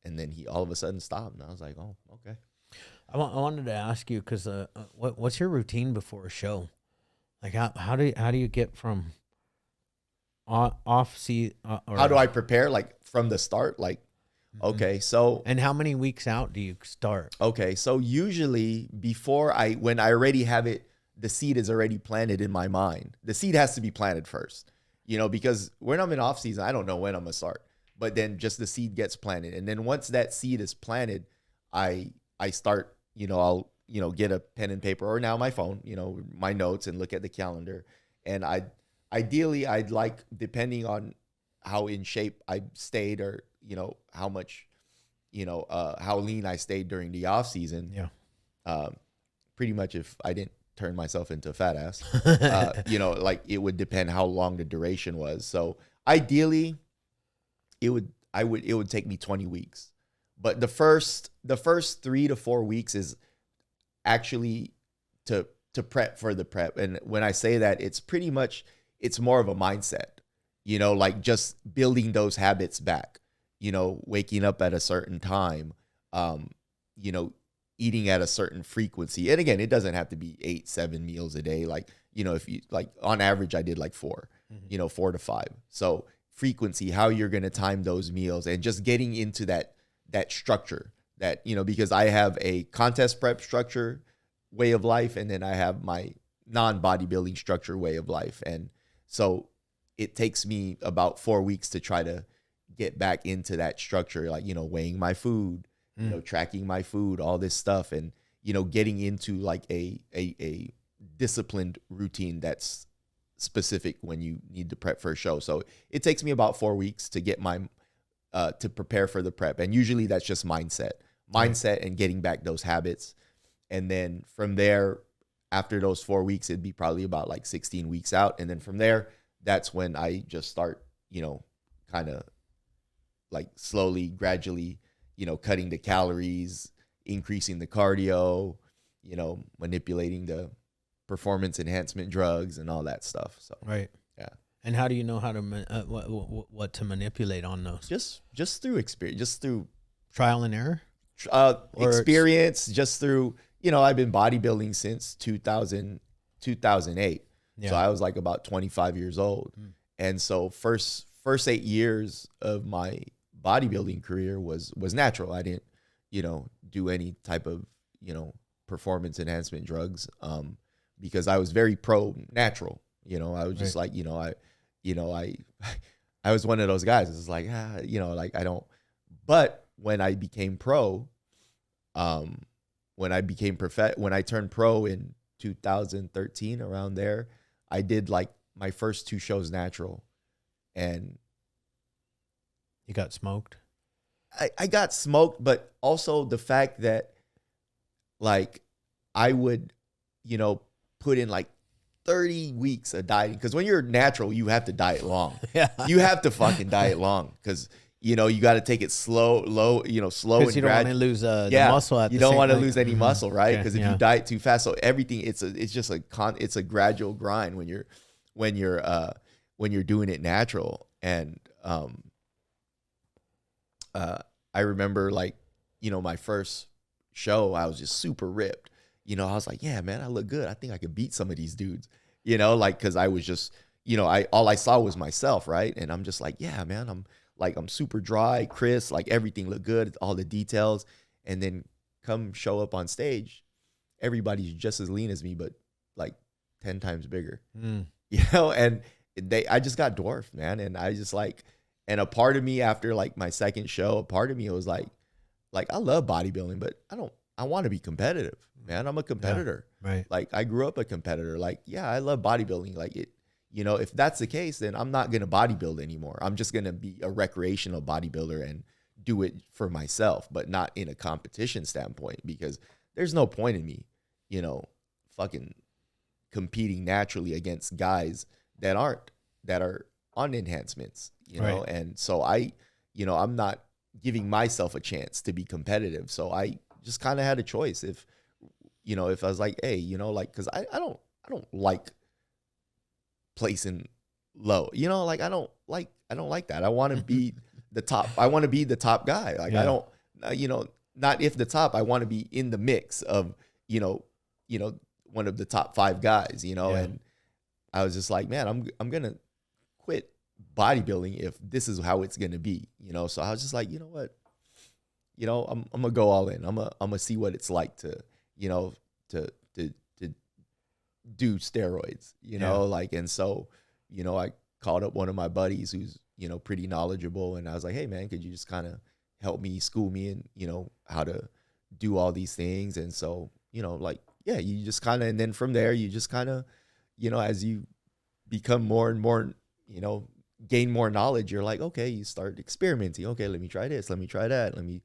and then he all of a sudden stopped. And I was like, oh, okay.
I wanted to ask you because what's your routine before a show? Like how do you get from off season?
How do I prepare like from the start? Like, okay, so
and how many weeks out do you start?
Okay, so usually when I already have it, the seed is already planted in my mind. The seed has to be planted first, you know, because when I'm in off season, I don't know when I'm gonna start. But then just the seed gets planted, and then once that seed is planted, I start. You know, I'll, you know, get a pen and paper or now my phone, you know, my notes and look at the calendar. And ideally I'd like, depending on how in shape I stayed or, you know, how much, you know, how lean I stayed during the off season. Yeah. Pretty much if I didn't turn myself into a fat ass, you know, like it would depend how long the duration was. So ideally it would take me 20 weeks. But the first 3 to 4 weeks is actually to prep for the prep. And when I say that, it's pretty much, it's more of a mindset, you know, like just building those habits back, you know, waking up at a certain time, you know, eating at a certain frequency. And again, it doesn't have to be 8-7 meals a day. Like, you know, if you like on average, I did like 4, you know, 4 to 5. So frequency, how you're going to time those meals and just getting into that structure that, you know, because I have a contest prep structure way of life. And then I have my non-bodybuilding structure way of life. And so it takes me about 4 weeks to try to get back into that structure, like, you know, weighing my food, you know, tracking my food, all this stuff, and, you know, getting into like a disciplined routine that's specific when you need to prep for a show. So it takes me about 4 weeks to get my to prepare for the prep, and usually that's just mindset and getting back those habits. And then from there, after those 4 weeks, it'd be probably about like 16 weeks out, and then from there, that's when I just start, you know, kind of like slowly, gradually, you know, cutting the calories, increasing the cardio, you know, manipulating the performance enhancement drugs and all that stuff. So
right,
yeah.
And how do you know how to what to manipulate on those?
Just through experience, just through
trial and error,
experience, just through, you know, I've been bodybuilding since 2008. Yeah. So I was like about 25 years old. And so first 8 years of my bodybuilding career was natural. I didn't, you know, do any type of, you know, performance enhancement drugs, because I was very pro natural. You know, I was just like, I was one of those guys. It's like, you know, like I don't. But when I became pro, when I turned pro in 2013, around there, I did like my first 2 shows natural, and
you got smoked.
I got smoked, but also the fact that like I would, you know, put in like 30 weeks of dieting, because when you're natural, you have to diet long. Yeah, you have to fucking diet long, because, you know, you got to take it slow and gradual.
You don't want to lose the muscle.
You don't want to lose any muscle, right? Because if you diet too fast, so everything it's a gradual grind when you're doing it natural. And I remember, like, you know, my first show, I was just super ripped. You know, I was like, yeah, man, I look good. I think I could beat some of these dudes, you know, like, because I was just, you know, all I saw was myself, right? And I'm just like, yeah, man, I'm super dry, crisp, like everything looked good, all the details. And then come show up on stage, everybody's just as lean as me, but like 10 times bigger, you know? And I just got dwarfed, man. And I just like, and a part of me after like my second show, a part of me was like, I love bodybuilding, but I want to be competitive, man. I'm a competitor.
Yeah, right.
Like I grew up a competitor. Like, yeah, I love bodybuilding. Like it, you know, if that's the case, then I'm not going to bodybuild anymore. I'm just going to be a recreational bodybuilder and do it for myself, but not in a competition standpoint, because there's no point in me, you know, fucking competing naturally against guys that are on enhancements, you know? Right. And so I'm not giving myself a chance to be competitive. So I just kind of had a choice. If I was like, hey, you know, like, cause I don't like placing low, you know, like I don't like that. I want to be the top. I want to be the top guy. Like, yeah. I don't, you know, not if the top, I want to be in the mix of, you know, one of the top 5 guys, you know? Yeah. And I was just like, man, I'm going to quit bodybuilding if this is how it's going to be, you know? So I was just like, you know what, you know, I'm going to go all in. I'm going to see what it's like to, you know, to do steroids, you know, like, and so, you know, I called up one of my buddies who's, you know, pretty knowledgeable. And I was like, hey man, could you just kind of help me, school me in, you know, how to do all these things? And so, you know, like, yeah, you just kind of, and then from there, you just kind of, you know, as you become more and more, you know, gain more knowledge, you're like, okay, you start experimenting. Okay, let me try this. Let me try that. Let me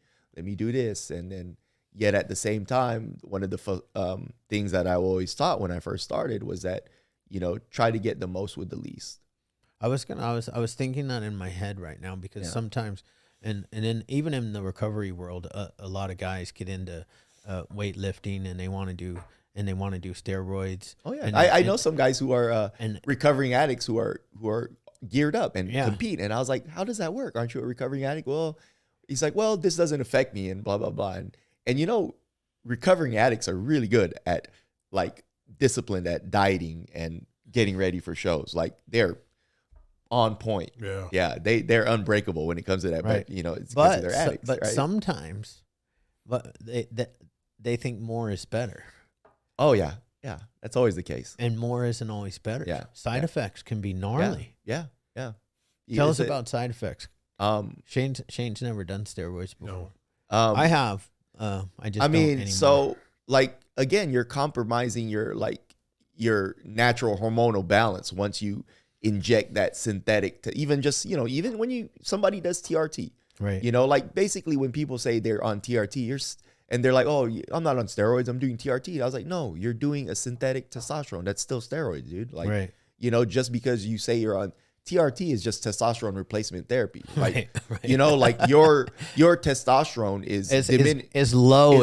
do this. And then yet at the same time, one of the things that I always taught when I first started was that, you know, try to get the most with the least.
I was thinking that in my head right now, because sometimes, and then even in the recovery world, a lot of guys get into weightlifting and they want to do steroids.
Oh yeah, I know some guys who are recovering addicts who are geared up and compete. And I was like, how does that work? Aren't you a recovering addict? Well, he's like, well, this doesn't affect me and blah blah blah. And you know, recovering addicts are really good at like disciplined at dieting and getting ready for shows. Like they're on point. Yeah. They're unbreakable when it comes to that. Right. But you know, it's because they're addicts.
But
right?
Sometimes, they think more is better.
Oh yeah. Yeah. That's always the case.
And more isn't always better.
Yeah.
Side effects can be gnarly.
Yeah.
Tell us about side effects. Shane's never done steroids before. I have. I just. I mean,
so like again, you're compromising your natural hormonal balance once you inject that synthetic. To even just even when somebody does TRT,
right?
Like basically when people say they're on TRT, and they're like, oh, I'm not on steroids, I'm doing TRT. I was like, no, you're doing a synthetic testosterone. That's still steroids, dude. Like,
right.
Just because you say you're on TRT is just testosterone replacement therapy. Like,
right.
Like your testosterone is
low.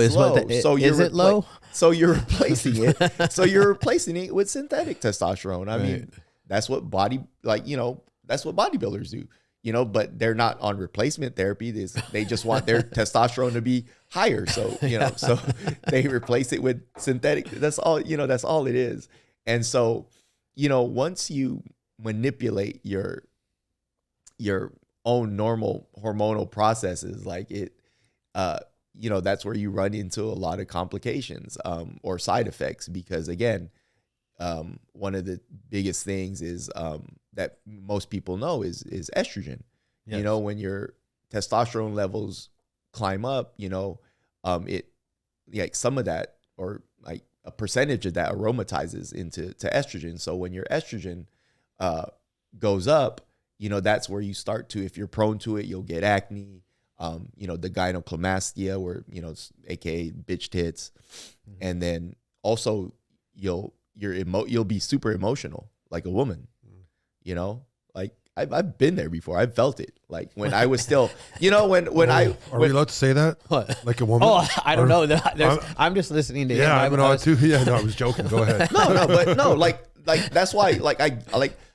So
is it low?
So you're replacing it. So you're replacing it with synthetic testosterone. I mean, that's what that's what bodybuilders do. But they're not on replacement therapy. They just want their testosterone to be higher. So, so they replace it with synthetic. That's all, that's all it is. And so, once you manipulate your own normal hormonal processes, like that's where you run into a lot of complications or side effects, because again, one of the biggest things is that most people know is estrogen. Yes. When your testosterone levels climb up, it like some of that, or like a percentage of that, aromatizes into estrogen. So when your estrogen goes up, that's where you start to, if you're prone to it, you'll get acne, the gynecomastia, where, AKA bitch tits. Mm-hmm. And then also you'll be super emotional like a woman, like I've been there before. I've felt it. Like when I was still,
Are we allowed to say that?
What?
Like a woman?
Oh, I don't know. I'm just listening to him.
Yeah, I'm on too. Yeah, no, I was joking. Go ahead.
No, like that's why, like I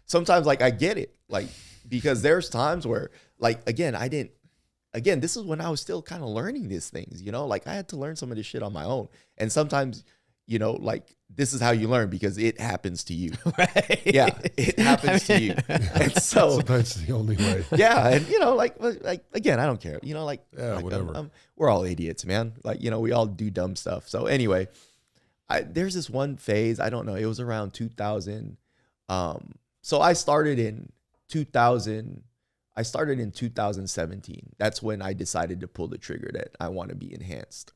sometimes like I get it, like, because there's times where, like, this is when I was still kind of learning these things, like I had to learn some of this shit on my own. And sometimes, like, this is how you learn, because it happens to you.
Right.
Yeah, it happens to you. And so
sometimes it's the only way.
Yeah, and like again, I don't care.
Whatever.
We're all idiots, man. Like, we all do dumb stuff. So anyway, there's this one phase, I don't know, it was around 2000. So I started in 2017. That's when I decided to pull the trigger that I want to be enhanced.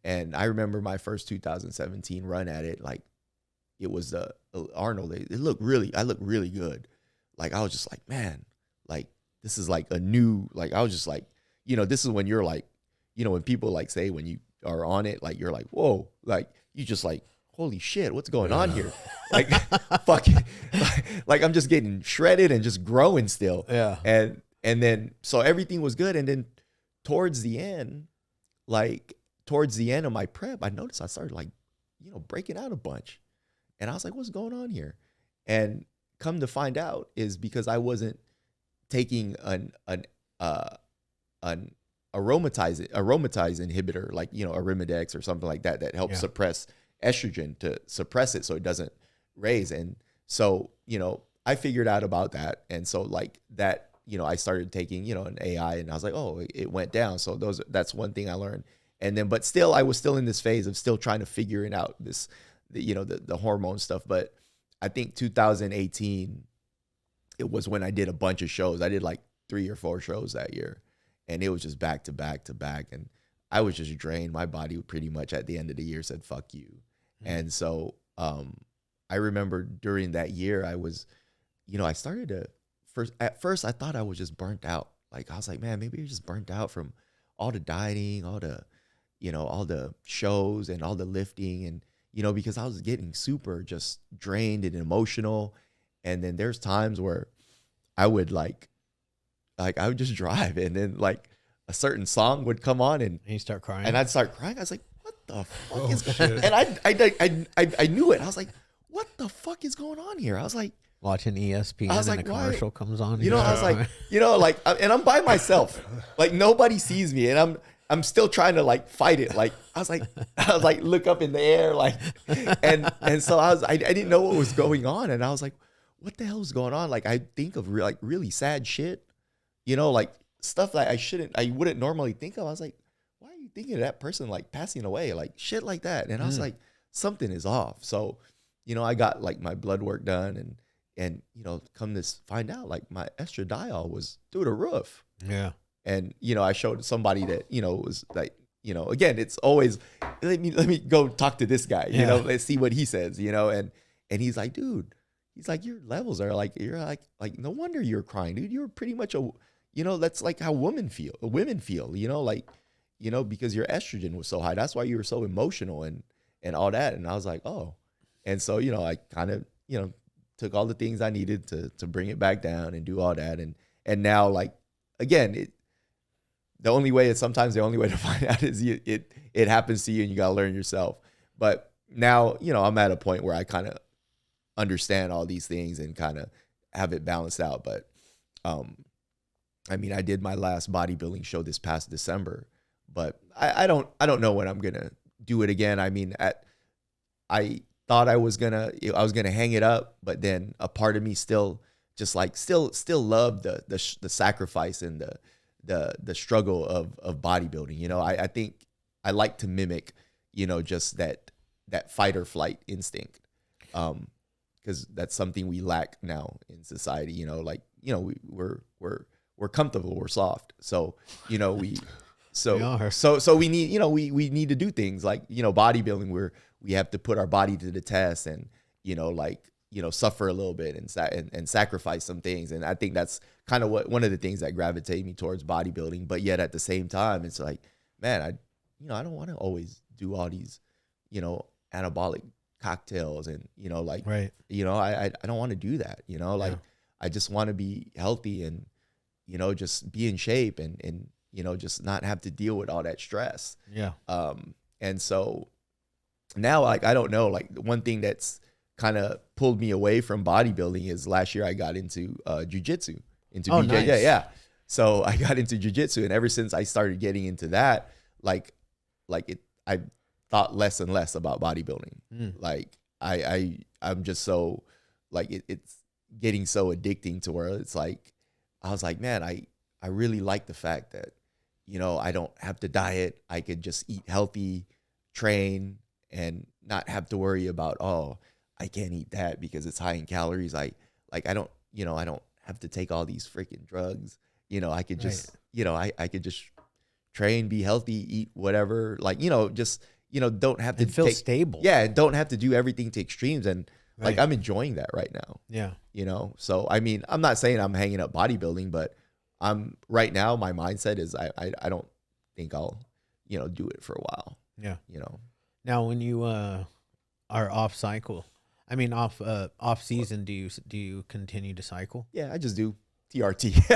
And I remember my first 2017 run at it, like it was Arnold. I looked really good. Like I was just like, man, like this is like a new, like I was just like, this is when you're like, when people like say when you are on it, like you're like, whoa, like you just like, holy shit, what's going on here? Like fucking, like I'm just getting shredded and just growing still.
Yeah.
And then so everything was good, and then towards the end of my prep, I noticed I started like, breaking out a bunch. And I was like, what's going on here? And come to find out is because I wasn't taking an aromatase inhibitor, like, Arimidex or something like that helps suppress estrogen, to suppress it so it doesn't raise. And so, I figured out about that. And so like that, I started taking, an AI, and I was like, oh, it went down. So that's one thing I learned. And then, but still, I was still in this phase of still trying to figure it out, the hormone stuff. But I think 2018, it was when I did a bunch of shows. I did like 3 or 4 shows that year, and it was just back to back to back. And I was just drained. My body pretty much at the end of the year said, fuck you. Mm-hmm. And so I remember during that year, I was, I started to, at first I thought I was just burnt out. Like I was like, man, maybe you're just burnt out from all the dieting, all the shows and all the lifting, and, because I was getting super just drained and emotional. And then there's times where I would like I would just drive, and then like a certain song would come on, and
you start crying,
and I'd start crying. I was like, what the fuck is going on? And I knew it. I was like, what the fuck is going on here? I was like,
watching ESPN, and a commercial comes on.
I was like, and I'm by myself, like nobody sees me, and I'm still trying to like fight it. Like I was like look up in the air, like, and so I didn't know what was going on, and I was like, what the hell is going on? Like I think of really sad shit, like stuff that I wouldn't normally think of. I was like, why are you thinking of that person like passing away, like shit like that? And I was like, something is off. So, I got like my blood work done, and come to find out, like my estradiol was through the roof.
Yeah.
And, you know, I showed somebody that, you know, was like, you know, again, it's always, let me go talk to this guy, you know, let's see what he says, you know, and he's like, dude, he's like, your levels are like, you're like, no wonder you're crying, dude. You're pretty much you know, that's like how women feel, you know, like, you know, because your estrogen was so high. That's why you were so emotional and all that. And I was like, oh, and so, you know, I kind of, you know, took all the things I needed to bring it back down and do all that. And now, like, again, the only way to find out is it happens to you and you got to learn yourself. But now, you know, I'm at a point where I kind of understand all these things and kind of have it balanced out. But, I mean, I did my last bodybuilding show this past December, but I don't know when I'm going to do it again. I mean, I thought I was gonna hang it up, but then a part of me still just like still loved the sacrifice and the struggle of bodybuilding. You know, I think I like to mimic, you know, just that fight or flight instinct, because that's something we lack now in society. You know, like, you know, we're comfortable, we're soft, so, you know, so we need, you know, we need to do things like, you know, bodybuilding, we have to put our body to the test and, you know, like, you know, suffer a little bit and sacrifice some things. And I think that's kind of one of the things that gravitated me towards bodybuilding. But yet at the same time, it's like, man, I don't want to always do all these, you know, anabolic cocktails and, you know, like, you know, I don't want to do that, you know, like, I just want to be healthy and, you know, just be in shape and, you know, just not have to deal with all that stress. Yeah. And so now, like, I don't know, like, one thing that's kind of pulled me away from bodybuilding is last year I got into jiu-jitsu, into BJJ. Nice. Yeah. So I got into jiu-jitsu, and ever since I started getting into that, I thought less and less about bodybuilding. Like I'm just so, like, it's getting so addicting to where it's like, I was like, man, I really like the fact that, you know, I don't have to diet. I could just eat healthy, train, and not have to worry about, oh, I can't eat that because it's high in calories. I don't have to take all these freaking drugs. You know, I could just, you know, I could just train, be healthy, eat whatever, like, you know, just, you know, don't have to
feel stable.
Yeah. And don't have to do everything to extremes. And like, I'm enjoying that right now.
Yeah.
You know, so, I mean, I'm not saying I'm hanging up bodybuilding, but right now, my mindset is I don't think I'll, you know, do it for a while. Yeah. You know,
now when you are off cycle, I mean, off season, do you continue to cycle?
Yeah, I just do TRT.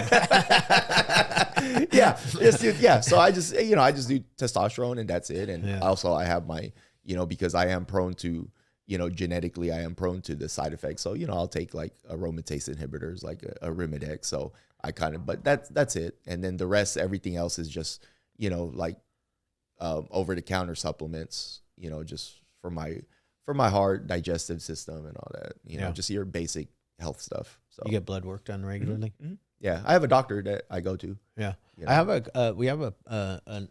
yeah. So I just do testosterone and that's it. And also I have my, you know, because I am prone to, you know, genetically I am prone to the side effects. So, you know, I'll take like aromatase inhibitors, like a Arimidex. So I kind of, but that's it. And then the rest, everything else is just, you know, like over the counter supplements, you know, just for my heart, digestive system and all that, you know, just your basic health stuff. So
you get blood work done regularly?
Mm-hmm. Yeah. I have a doctor that I go to.
Yeah. You know? We have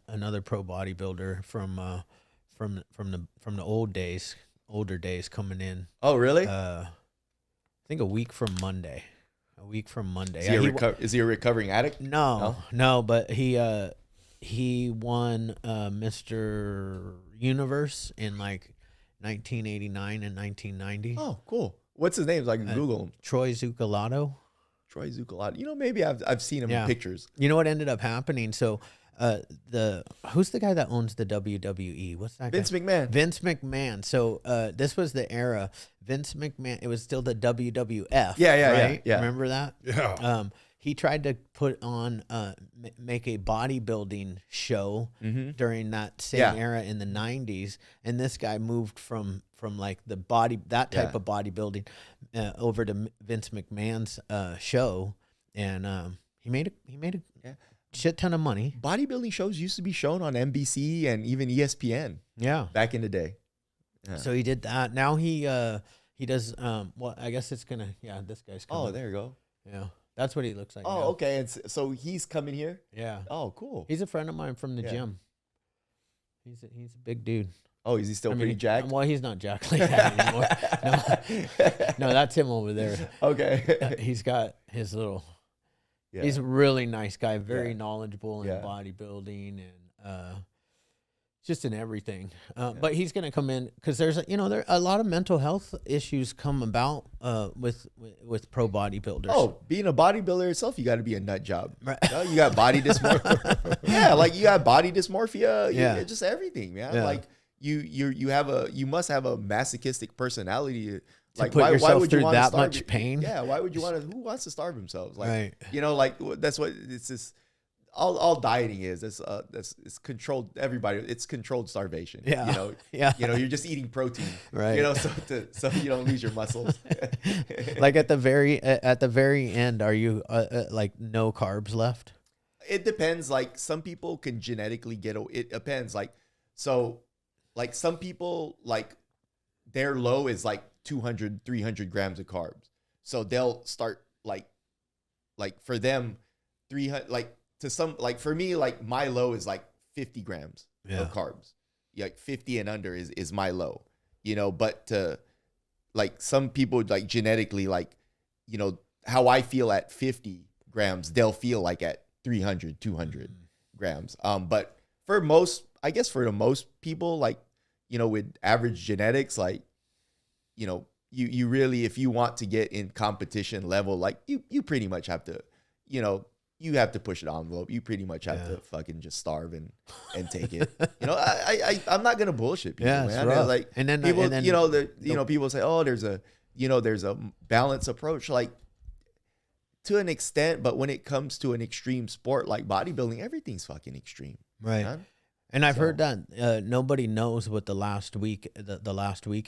another pro bodybuilder from the older days coming in.
Oh, really?
I think a week from Monday.
Is he a recovering addict?
No, but he won Mr. Universe in like 1989 and 1990.
Oh, cool. What's his name? So I can Google him.
Troy Zucolato.
You know, maybe I've seen him in pictures.
You know what ended up happening? So who's the guy that owns the WWE? What's that guy?
Vince McMahon.
Vince McMahon. So this was the era. Vince McMahon. It was still the WWF.
Yeah.
Remember that?
Yeah.
He tried to put on make a bodybuilding show during that same era in the 90s, and this guy moved from like the type of bodybuilding over to Vince McMahon's show, and he made a shit ton of money.
Bodybuilding shows used to be shown on NBC and even ESPN.
Yeah,
back in the day.
Yeah. So he did that. Now he does. Well, I guess it's gonna. Yeah, this guy's coming.
Oh, there you go.
Yeah. That's what he looks like.
Oh,
now.
Okay. And so he's coming here?
Yeah.
Oh, cool.
He's a friend of mine from the gym. He's a big dude.
Oh, is he still pretty jacked?
Well, he's not jacked like that anymore. No, that's him over there.
Okay.
He's got his little,
Yeah.
He's a really nice guy, very
Yeah.
knowledgeable in
Yeah.
bodybuilding and just in everything. But he's going to come in because there's there a lot of mental health issues come about with pro bodybuilders.
Oh, being a bodybuilder itself, you got to be a nut job.
Right.
You know, you got body dysmorphia. Yeah, like you got body dysmorphia.
Yeah.
Just everything, man.
Yeah.
Like you must have a masochistic personality. Like
put yourself
why would you
through
want
that
to starve
much pain?
Yeah, why would you want to? Who wants to starve themselves? Like,
Right.
like that's what it's just. All dieting is. It's controlled. Everybody, it's controlled starvation.
Yeah. Yeah.
You're just eating protein.
Right.
So you don't lose your muscles.
Like at the very end, are you like no carbs left?
It depends. Like some people can genetically it depends. Like some people, like their low is like 200, 300 grams of carbs. So they'll start like for them 300, like to some, like for me, like my low is like 50 grams of carbs. Like 50 and under is my low, but to like some people, like genetically, like, how I feel at 50 grams, they'll feel like at 300, 200 grams. But for most, I guess for the most people, like, with average genetics, like, you really, if you want to get in competition level, like you pretty much have to, you have to push the envelope. You pretty much have to fucking just starve and take it. I'm not gonna bullshit people, man.
Rough.
Like,
and then
people,
and then,
people say, oh, there's a balanced approach, like to an extent, but when it comes to an extreme sport like bodybuilding, everything's fucking extreme,
right?
Man.
And I've heard that nobody knows what the last week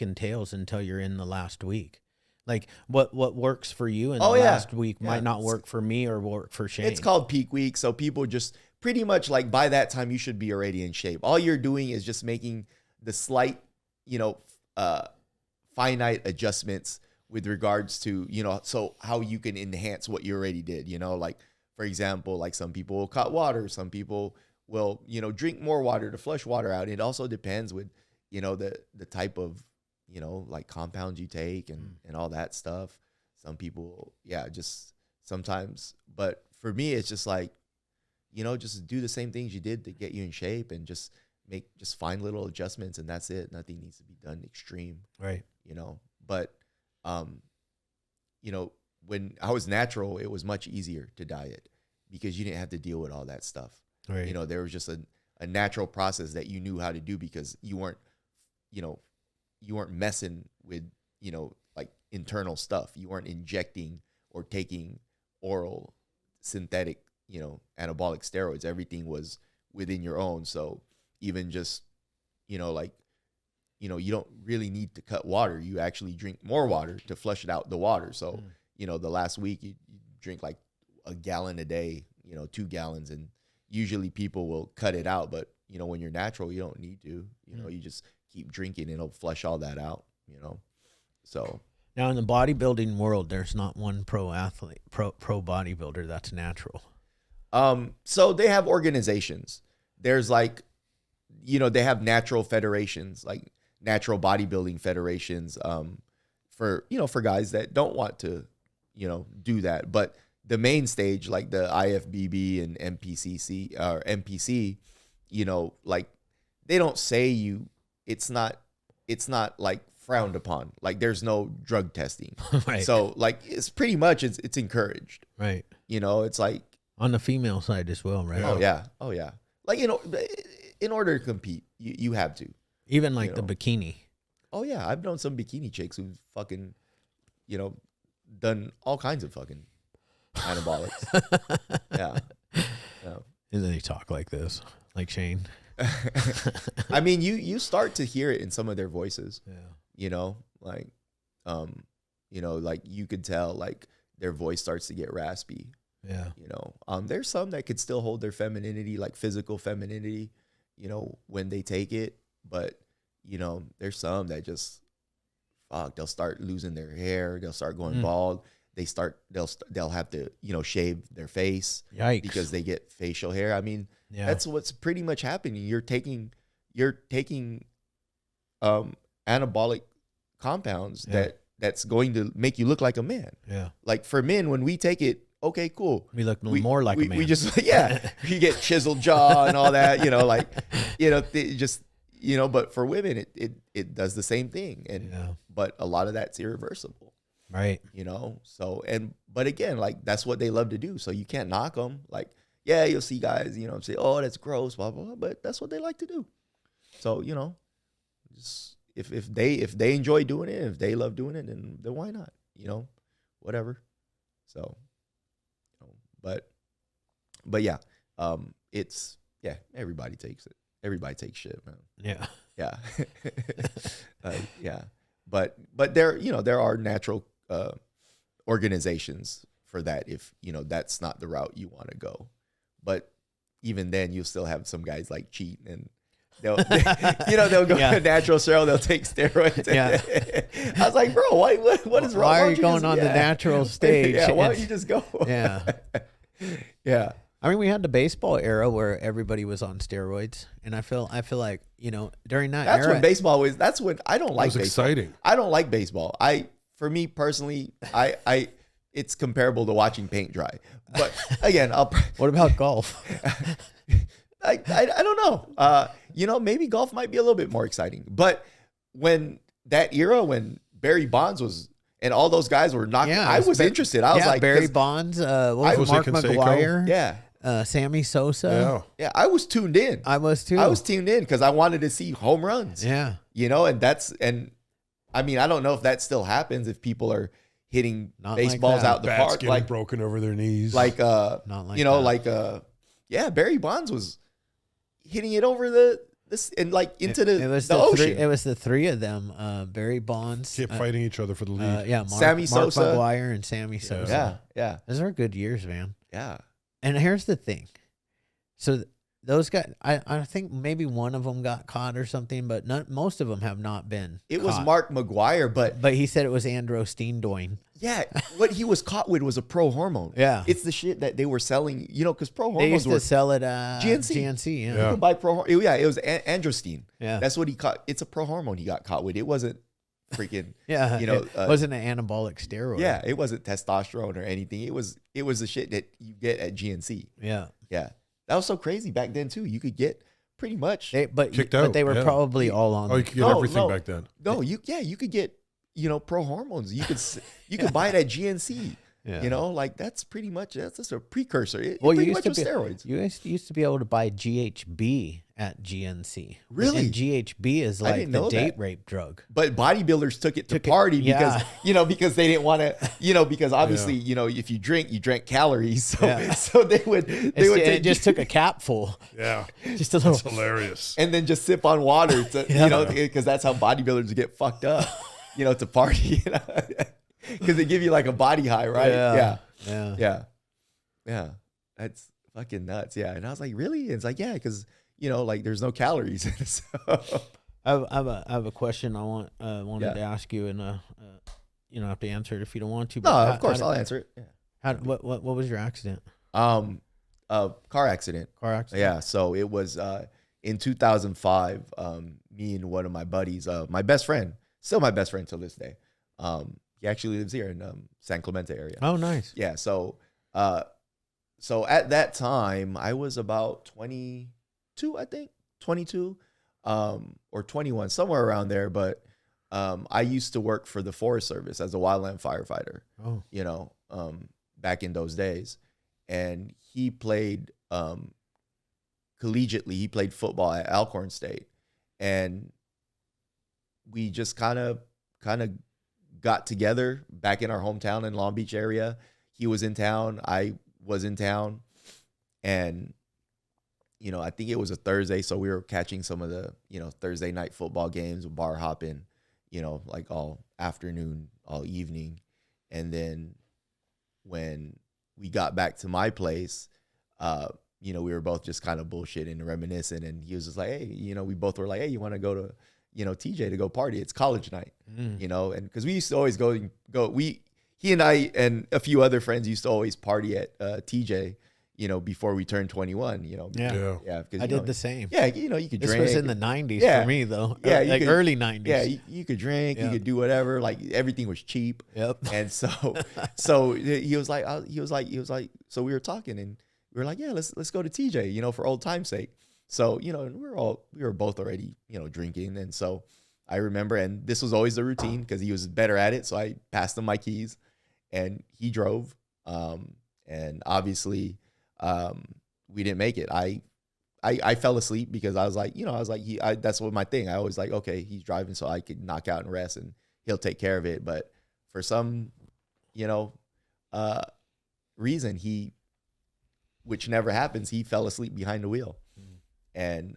entails until you're in the last week. Like what works for you in the last week might not work for me or work for Shane.
It's called peak week. So people just pretty much, like, by that time you should be already in shape. All you're doing is just making the slight, finite adjustments with regards to, so how you can enhance what you already did, like, for example, like some people will cut water. Some people will, drink more water to flush water out. It also depends with, the type of, like compounds you take and all that stuff. Some people, just sometimes, but for me, it's just like, just do the same things you did to get you in shape and just find little adjustments, and that's it. Nothing needs to be done extreme.
Right.
But, when I was natural, it was much easier to diet because you didn't have to deal with all that stuff.
Right.
There was just a natural process that you knew how to do because you weren't messing with, like internal stuff. You weren't injecting or taking oral synthetic, anabolic steroids. Everything was within your own. So even just, you don't really need to cut water. You actually drink more water to flush it out the water. So, the last week you drink like a gallon a day, 2 gallons, and usually people will cut it out. But, when you're natural, you don't need to, you just keep drinking and it'll flush all that out, So
now in the bodybuilding world, there's not one pro bodybuilder that's natural.
So they have organizations. There's like, they have natural federations, like natural bodybuilding federations, for guys that don't want to, do that. But the main stage, like the IFBB and MPCC or MPC, like they don't say it's not like frowned upon. Like there's no drug testing.
Right.
So like it's pretty much it's encouraged.
Right.
It's like
on the female side as well, right?
Oh yeah. Like, in order to compete, you have to.
Even like the bikini.
Oh yeah, I've known some bikini chicks who've fucking, done all kinds of fucking anabolics. Yeah.
And then they talk like this, like Shane.
I mean, you start to hear it in some of their voices.
Yeah.
Like, like you could tell like their voice starts to get raspy.
Yeah.
There's some that could still hold their femininity, like physical femininity, when they take it. But, there's some that just, they'll start losing their hair. They'll start going bald. They'll have to, shave their face.
Yikes.
Because they get facial hair. I mean, that's what's pretty much happening. You're taking anabolic compounds that's going to make you look like a man.
Yeah.
Like for men, when we take it, okay, cool.
We look more like a man.
We just, you get chiseled jaw and all that, like, just, but for women, it does the same thing. And, but a lot of that's irreversible.
Right.
So, but again, like, that's what they love to do. So you can't knock them. Like, yeah, you'll see guys, say, oh, that's gross, blah, blah, blah, but that's what they like to do. So, just if they enjoy doing it, if they love doing it, then why not? Whatever. So, but yeah, it's, everybody takes it. Everybody takes shit, man.
Yeah.
Yeah. Yeah. But there are natural organizations for that if, that's not the route you want to go. But even then, you'll still have some guys like cheat and they'll go to natural steroid. They'll take steroids.
Yeah.
I was like, bro, what is wrong?
Why are you going on the natural stage?
Yeah, why don't you just go?
Yeah.
Yeah.
I mean, we had the baseball era where everybody was on steroids, and I feel like during that
that's
era,
when baseball was. That's when I don't like
baseball.
Exciting. I don't like baseball. For me personally, it's comparable to watching paint dry. But again,
what about golf?
I don't know. Maybe golf might be a little bit more exciting. But when that era, when Barry Bonds was and all those guys were knocking, I was interested. I was like,
Barry Bonds, what was Mark McGwire?
Yeah.
Sammy Sosa.
Yeah. I was tuned in.
I was too.
I was tuned in because I wanted to see home runs.
Yeah.
And I mean, I don't know if that still happens if people are hitting baseballs out the
Bats
park,
getting broken over their knees.
Not like
Barry Bonds was hitting it over the into the ocean.
It was the three of them. Barry Bonds
kept fighting each other for the lead.
Sammy Sosa,
Mark McGwire, and Sammy Sosa.
Yeah.
Those are good years, man.
Yeah.
And here's the thing. So those guys, I think maybe one of them got caught or something, but most of them have not been.
It
caught.
was Mark McGwire, but
he said it was androstenedione.
Yeah, what he was caught with was a pro hormone.
Yeah,
it's the shit that they were selling. Because pro hormones
they used to sell it GNC.
GNC, yeah. You could buy pro. Yeah, it was androstene.
Yeah,
that's what he caught. It's a pro hormone he got caught with. It wasn't freaking.
It wasn't an anabolic steroid.
Yeah, it wasn't testosterone or anything. It was the shit that you get at GNC.
Yeah.
That was so crazy back then too. You could get pretty much,
but they were probably all on.
Oh, you could get everything back then.
No, you could get pro hormones. You could buy it at GNC. Yeah. That's pretty much that's just a precursor. It pretty much was steroids.
You used to be able to buy GHB at GNC.
Really?
And GHB is like the date rape drug.
But bodybuilders took it to party because because they didn't want to because obviously if you drank calories. So they would
just took a cap full.
Yeah,
just a little.
That's hilarious.
And then just sip on water to because that's how bodybuilders get fucked up. To party. Because they give you like a body high, right? Yeah. That's fucking nuts. Yeah. And I was like, really? And it's like, yeah, because there's no calories. So.
I have a question I wanted to ask you, and you don't have to answer it if you don't want to.
But no, of course I'll answer it. Yeah.
What was your accident?
Car accident. Yeah. So it was in 2005. Me and one of my buddies, my best friend, still my best friend till this day. He actually lives here in San Clemente area.
Oh, nice.
Yeah. So at that time, I was about 22, I think, 22 or 21, somewhere around there. But I used to work for the Forest Service as a wildland firefighter.
Oh.
Back in those days, and he played collegiately. He played football at Alcorn State, and we just kind of got together back in our hometown in Long Beach area. He was in town. I was in town. And, I think it was a Thursday. So we were catching some of the, Thursday night football games, bar hopping, like all afternoon, all evening. And then when we got back to my place, we were both just kind of bullshitting and reminiscing. And he was just like, hey, we both were like, hey, you want to go to, TJ to go party? It's college night, and because we used to always he and I and a few other friends used to always party at TJ, before we turned 21,
Yeah.
because
I did the same.
Yeah, you could
This
drink.
was in the 90s
Yeah.
for me, though.
Yeah,
Like early 90s.
Yeah, you could drink, you could do whatever. Like everything was cheap.
Yep.
And so he was like, so we were talking and we were like, yeah, let's go to TJ, for old time's sake. So, and we were both already, drinking. And so I remember, and this was always the routine because he was better at it. So I passed him my keys and he drove. And obviously, we didn't make it. I fell asleep because I was like, that's what my thing. I always like, okay, he's driving so I could knock out and rest and he'll take care of it. But for some, reason, which never happens, he fell asleep behind the wheel. And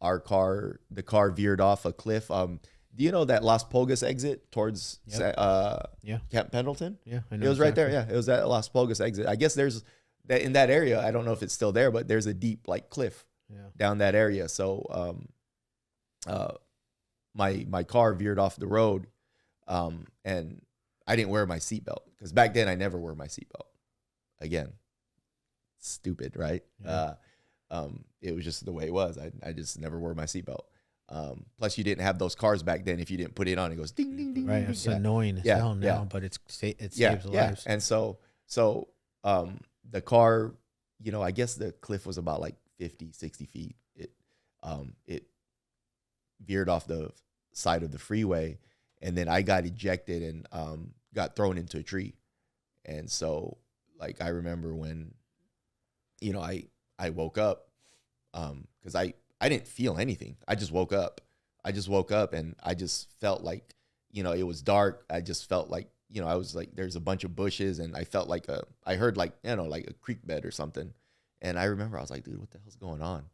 the car veered off a cliff. Do you know that Las Pulgas exit towards Camp Pendleton?
Yeah, I know.
It was right there. Yeah, it was that Las Pulgas exit. I guess there's that in that area. I don't know if it's still there, but there's a deep cliff down that area. So my car veered off the road, and I didn't wear my seatbelt because back then I never wore my seatbelt. Again, stupid, right? Yeah. It was just the way it was. I just never wore my seatbelt. Plus, you didn't have those cars back then. If you didn't put it on, it goes ding, ding, ding.
Right,
ding,
it's
ding.
annoying as hell now, but it saves lives.
And so the car, I guess the cliff was about 50, 60 feet. It veered off the side of the freeway, and then I got ejected and got thrown into a tree. And so, I remember when, I woke up, because I didn't feel anything. I just woke up. And I just felt like, it was dark. I just felt like, I was like, there's a bunch of bushes and I felt like I heard like a creek bed or something. And I remember I was like, dude, what the hell's going on?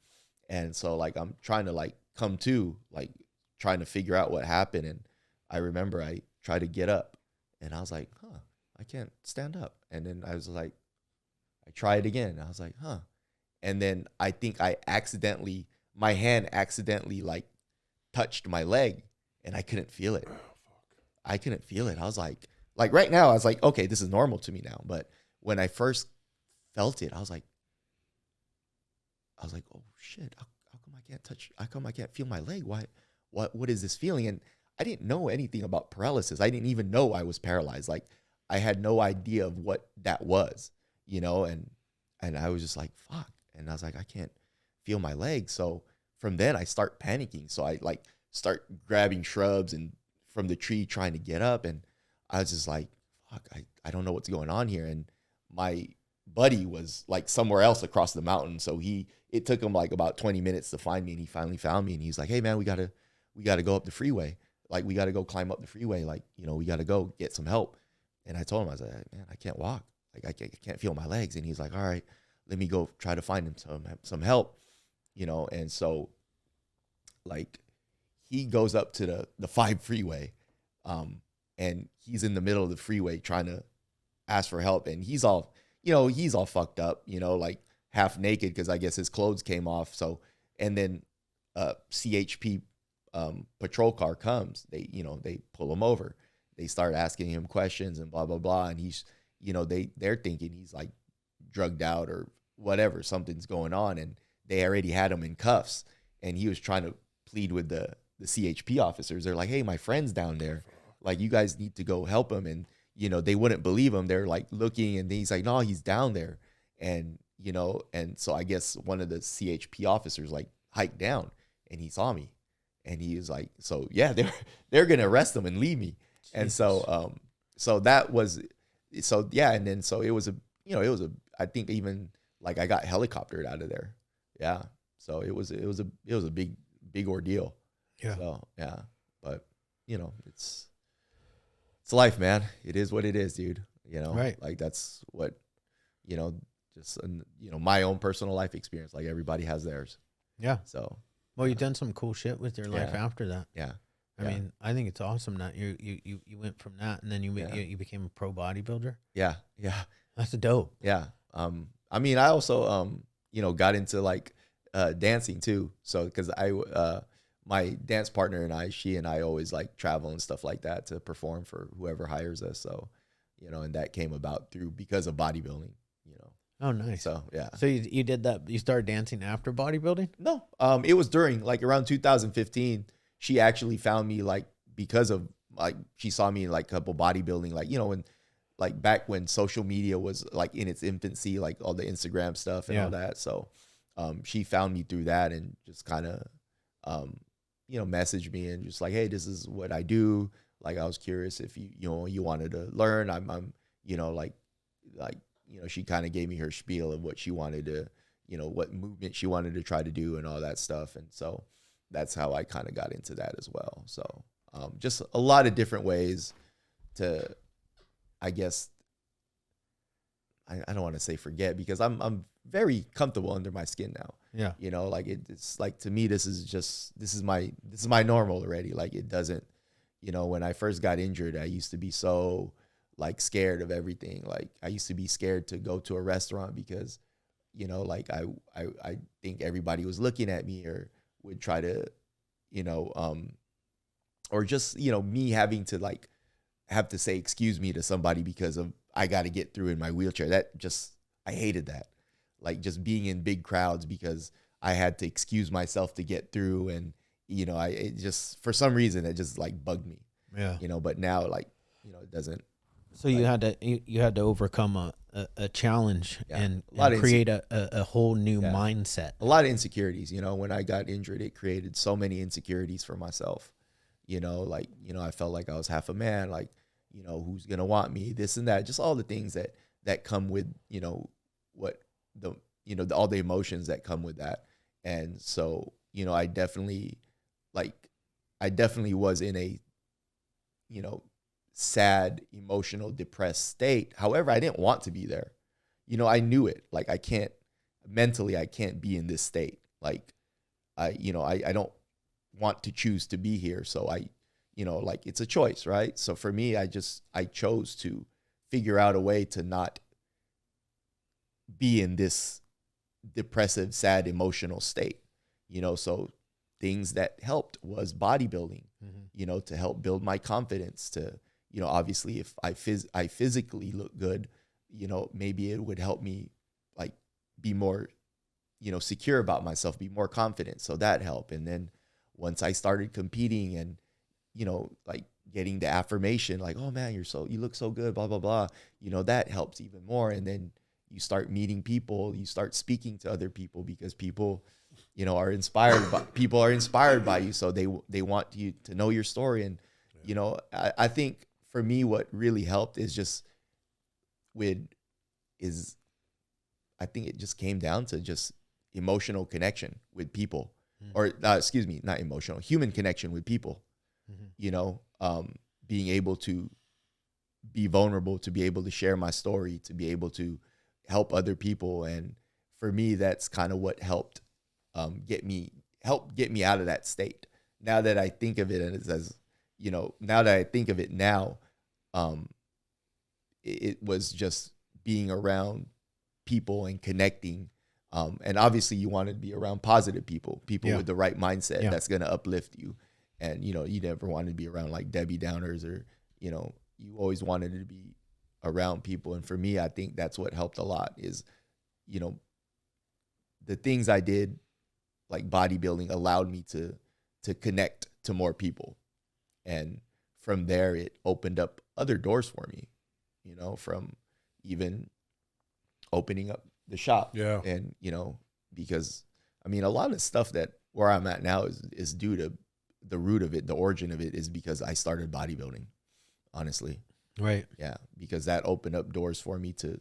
And so I'm trying to come to, trying to figure out what happened. And I remember I tried to get up and I was like, I can't stand up. And then I was like, I tried again. I was like, And then I think my hand accidentally touched my leg and I couldn't feel it. I couldn't feel it. I was like right now, I was like, okay, this is normal to me now. But when I first felt it, I was like, oh shit, how come I can't feel my leg? What is this feeling? And I didn't know anything about paralysis. I didn't even know I was paralyzed. I had no idea of what that was, and I was just like, fuck. And I was like, I can't feel my leg. So from then I start panicking. So I start grabbing shrubs and from the tree trying to get up. And I was just like, fuck, I don't know what's going on here. And my buddy was somewhere else across the mountain. So it took him about 20 minutes to find me. And he finally found me. And he's like, hey man, we gotta go up the freeway. We gotta go climb up the freeway. We gotta go get some help. And I told him, I was like, man, I can't walk. I can't feel my legs. And he's like, all right, let me go try to find him some help, And so he goes up to the 5 freeway, and he's in the middle of the freeway trying to ask for help. And he's all fucked up, half naked because I guess his clothes came off. So, and then CHP patrol car comes. They pull him over. They start asking him questions and blah, blah, blah. And he's, they're thinking he's drugged out or whatever, something's going on. And they already had him in cuffs. And he was trying to plead with the CHP officers. They're like, hey, my friend's down there. You guys need to go help him. And, they wouldn't believe him. They're looking and he's like, no, he's down there. And, and so I guess one of the CHP officers hiked down and he saw me and he was like, so yeah, they're going to arrest him and leave me. Jesus. And so that was, so yeah. And then, so it was I think even I got helicoptered out of there. Yeah. So it was a big ordeal.
Yeah.
So yeah, but it's life, man. It is what it is, dude.
Right.
That's what, just, my own personal life experience. Everybody has theirs.
Yeah.
So,
well, you've done some cool shit with your life after that.
Yeah.
I mean, I think it's awesome that you went from that and then you became a pro bodybuilder.
Yeah. Yeah.
That's dope.
Yeah. I mean, I also, got into dancing too. So, cause my dance partner and she and I always travel and stuff like that to perform for whoever hires us. So, and that came about because of bodybuilding,
Oh, nice.
So yeah.
So you did that. You started dancing after bodybuilding?
No, it was during, like, around 2015. She actually found me, like, because of, like, she saw me in, like, a couple bodybuilding, like, you know, when, like, back when social media was, like, in its infancy, like all the Instagram stuff and all that. So she found me through that and just kind of, you know, messaged me and just like, hey, this is what I do. Like, I was curious if you wanted to learn. I'm, you know, like, you know, she kind of gave me her spiel of what she wanted to, you know, what movement she wanted to try to do and all that stuff. And so that's how I kind of got into that as well. So just a lot of different ways to, I guess, I don't want to say forget, because I'm very comfortable under my skin now.
Yeah.
You know, like it's like, to me, this is my normal already. Like, it doesn't, you know, when I first got injured, I used to be so, like, scared of everything. Like, I used to be scared to go to a restaurant because, you know, like, I think everybody was looking at me or would try to, you know, or just, you know, me having to, like, have to say excuse me to somebody because of I got to get through in my wheelchair. That just, I hated that. Like, just being in big crowds because I had to excuse myself to get through. And, you know, it just, for some reason, it just, like, bugged me.
Yeah.
You know, but now, like, you know, it doesn't.
So you had to overcome a challenge and create a whole new mindset.
A lot of insecurities. You know, when I got injured, it created so many insecurities for myself. You know, like, you know, I felt like I was half a man. Like, you know, who's gonna want me? This and that. Just all the things that come with, you know, what the, you know, all the emotions that come with that. And so, you know, I definitely was in a, you know, sad, emotional, depressed state. However, I didn't want to be there. You know, I knew it. Like, I can't be in this state. Like, I don't want to choose to be here. So I, you know, like, it's a choice, right? So for me, I chose to figure out a way to not be in this depressive, sad, emotional state, you know. So things that helped was bodybuilding, you know, to help build my confidence, to, you know, obviously if I physically look good, you know, maybe it would help me, like, be more, you know, secure about myself, be more confident. So that helped. And then once I started competing and, you know, like, getting the affirmation, like, oh man, you look so good, blah, blah, blah, you know, that helps even more. And then you start meeting people, you start speaking to other people, because people, you know, are inspired by you. So they want you to know your story. And, you know, I think for me, what really helped is I think it just came down to just emotional connection with people, or excuse me, not emotional, human connection with people. You know, being able to be vulnerable, to be able to share my story, to be able to help other people. And for me, that's kind of what helped get me out of that state. Now that I think of it, and it says, you know, now that I think of it now, it was just being around people and connecting. And obviously you want to be around positive people with the right mindset that's going to uplift you. And, you know, you never wanted to be around, like, Debbie Downers, or, you know, you always wanted to be around people. And for me, I think that's what helped a lot is, you know, the things I did, like bodybuilding, allowed me to connect to more people. And from there, it opened up other doors for me, you know, from even opening up the shop.
Yeah.
And, you know, because, I mean, a lot of stuff that where I'm at now is due to the root of it, the origin of it is because I started bodybuilding, honestly.
Right.
Yeah. Because that opened up doors for me to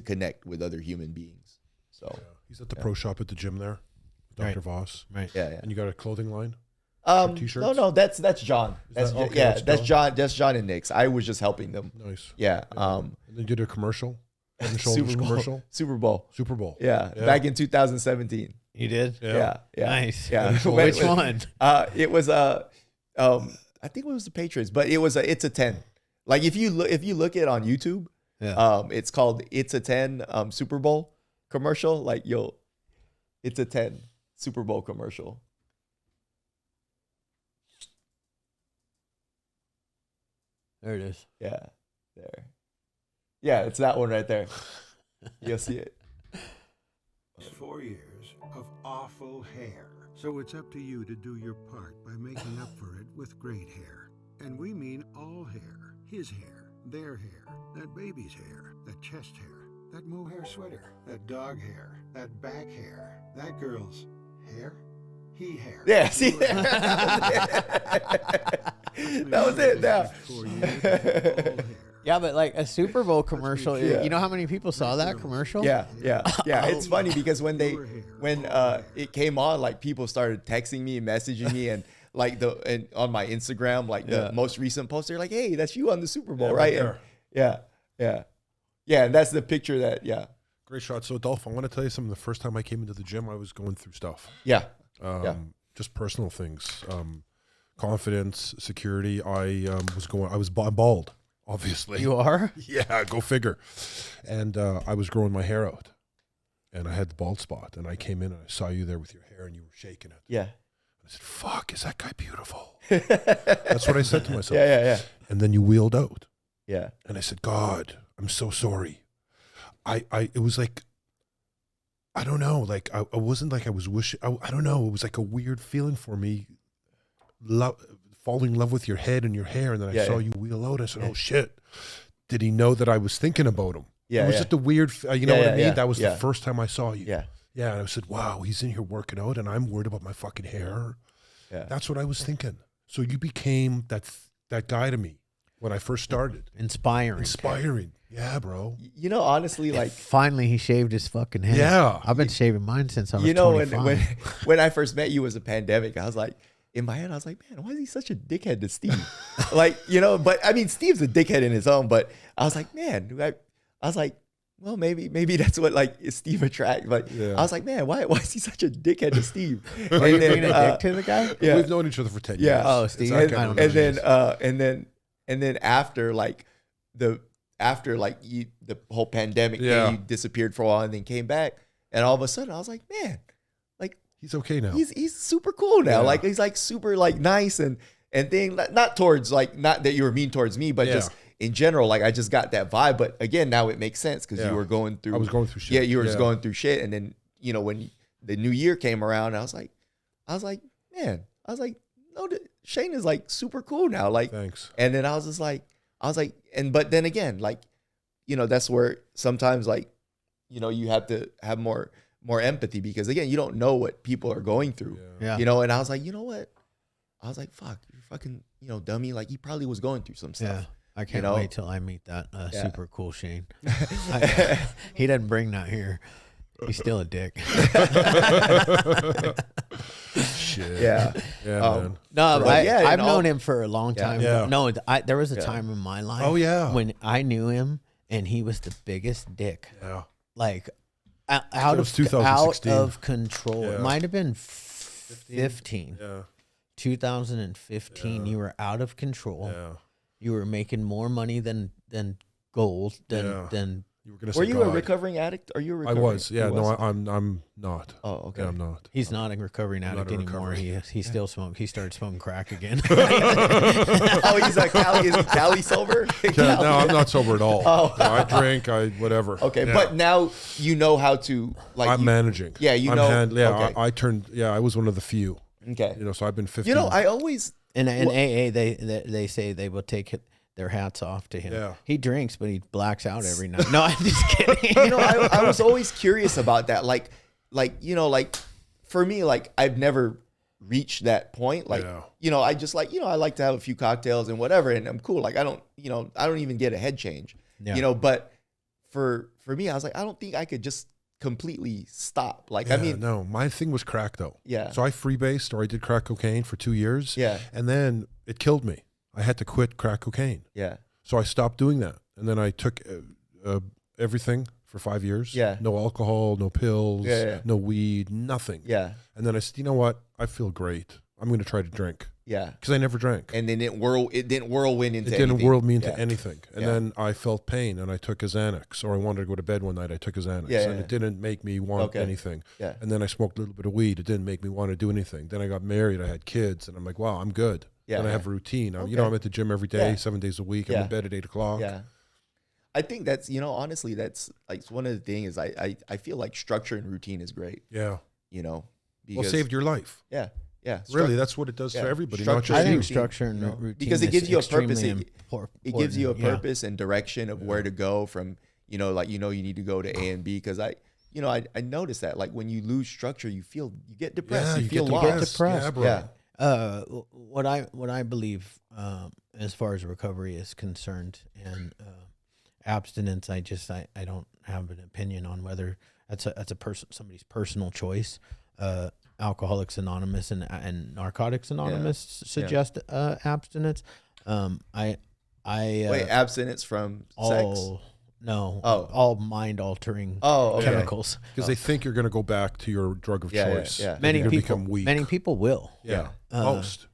connect with other human beings. So
he's at the pro shop at the gym there, Dr. Voss.
Right.
Yeah.
And you got a clothing line?
T-shirts? No, that's John. That's John. That's John and Nick's. I was just helping them.
Nice.
Yeah.
And they did a commercial. Head and Shoulders commercial.
Super Bowl. Yeah. Back in 2017.
You did?
Yeah.
Nice.
Yeah.
Which one?
It was I think it was the Patriots, but it was It's a 10. Like, if you look at it on YouTube, it's called It's a 10 Super Bowl commercial. Like, It's a 10 Super Bowl commercial.
There it is.
Yeah. There. Yeah, it's that one right there. You'll see it.
4 years of awful hair. So it's up to you to do your part by making up for it with great hair. And we mean all hair. His hair, their hair, that baby's hair, that chest hair, that mohair sweater, that dog hair, that back hair, that girl's hair, he hair.
Yeah, see? That was it. Now.
Yeah, but like a Super Bowl commercial, you know how many people saw that commercial?
Yeah. It's funny because when it came on, like people started texting me and messaging me, and like on my Instagram, like the most recent post, they're like, "Hey, that's you on the Super Bowl, right?" And, yeah, and that's the picture that
Great shot. So Adolfo, I want to tell you something. The first time I came into the gym, I was going through stuff. Just personal things, confidence, security. I'm bald. Obviously.
You are?
Yeah, go figure. And I was growing my hair out. And I had the bald spot. And I came in and I saw you there with your hair and you were shaking it.
Yeah.
I said, fuck, is that guy beautiful? That's what I said to myself.
Yeah.
And then you wheeled out.
Yeah.
And I said, God, I'm so sorry. It was like, I don't know. Like, I wasn't like I was wishing. I don't know. It was like a weird feeling for me. Falling in love with your head and your hair, and then I saw you wheel out. I said, "Oh shit! Did he know that I was thinking about him?" It was just a weird, you know what I mean? That was the first time I saw you. Yeah. And I said, "Wow, he's in here working out, and I'm worried about my fucking hair." Yeah. That's what I was thinking. So you became that guy to me when I first started. Inspiring. Yeah, bro.
You know, honestly, like
finally he shaved his fucking head.
Yeah.
I've been shaving mine since I was 25.
when I first met you was a pandemic. I was like, in my head, I was like, man, why is he such a dickhead to Steve? Like, you know, but I mean, Steve's a dickhead in his own, but I was like, man, I was like, well, maybe that's what like Steve attracts. But I was like, man, why is he such a dickhead to Steve?
Are you being a dick to the guy?
Yeah. We've known each other for 10 years.
Yeah.
Oh, Steve.
And then after the whole pandemic, you disappeared for a while and then came back, and all of a sudden I was like, man,
he's okay now.
He's super cool now. Yeah. Like he's like super like nice and thing. Not towards like, not that you were mean towards me, but just in general. Like I just got that vibe. But again, now it makes sense because you were going through.
I was going through shit.
Yeah, you were just going through shit. And then when the new year came around, I was like, man, no, Shane is like super cool now. Like
thanks.
And then I was like, but then again, like that's where sometimes like you have to have more empathy because again, you don't know what people are going through, and I was like, you know what? I was like, fuck, you're fucking, dummy. Like he probably was going through some stuff.
Yeah. I can't wait till I meet that super cool Shane. He doesn't bring that here. He's still a dick.
Shit.
Yeah.
Man.
No, I've known him for a long time.
Yeah.
No, there was a time in my life.
Oh yeah.
When I knew him and he was the biggest dick.
Yeah.
Like out of control. Yeah. It might have been 15.
Yeah.
2015.
Yeah.
You were out of control.
Yeah.
You were making more money than gold than.
Were you a recovering addict? Are you a recovering?
I was. Yeah. No, I'm not.
Oh, okay.
Yeah, I'm not.
He's not a recovering addict anymore. He still smokes. He started smoking crack again.
Oh, he's a Cali. Is he Cali sober?
No, I'm not sober at all. Oh. No, I drink. Whatever.
Okay, but now you know how to like.
I'm managing.
Yeah, okay.
I turned. Yeah, I was one of the few.
Okay.
So I've been 15.
I always
in AA they say they will take their hats off to him.
Yeah.
He drinks, but he blacks out every night. No, I'm just kidding.
I was always curious about that. Like for me, like I've never reached that point. Like, I just like, I like to have a few cocktails and whatever, and I'm cool. Like I don't even get a head change, but for me, I was like, I don't think I could just completely stop. Like,
no, my thing was crack though.
Yeah.
So I freebased or I did crack cocaine for 2 years.
Yeah.
And then it killed me. I had to quit crack cocaine.
Yeah.
So I stopped doing that. And then I took everything for 5 years.
Yeah.
No alcohol, no pills, no weed, nothing.
Yeah.
And then I said, you know what? I feel great. I'm going to try to drink.
Yeah.
Because I never drank.
And then it didn't whirlwind into
anything. It didn't whirl me into anything. And
Yeah.
then I felt pain and I took a Xanax, or I wanted to go to bed one night. I took a Xanax and it didn't make me want anything.
Yeah.
And then I smoked a little bit of weed. It didn't make me want to do anything. Then I got married. I had kids and I'm like, wow, I'm good. Yeah. And I have a routine. I'm at the gym every day, 7 days a week. I'm in bed at 8 o'clock.
Yeah. I think that's, honestly, that's like one of the things is I feel like structure and routine is great.
Yeah.
Because,
Well, saved your life.
Yeah. Yeah.
Really, that's what it does for everybody. Not
Structure
just
I think
you.
structure and routine
because it gives you a purpose.
It
It gives you a purpose and direction of where to go from, like, you need to go to A and B. Because I noticed that, like, when you lose structure, you get depressed.
Yeah,
you feel
get
lost.
depressed. Yeah, bro.
Yeah.
What I believe as far as recovery is concerned and abstinence, I don't have an opinion on whether that's somebody's personal choice. Alcoholics Anonymous and Narcotics Anonymous suggest abstinence. Wait,
abstinence from sex?
No.
Oh.
All mind altering
okay.
chemicals.
Because they think you're going to go back to your drug of choice.
Yeah.
Many
You're gonna
people
become weak.
Many people will.
Yeah.
Most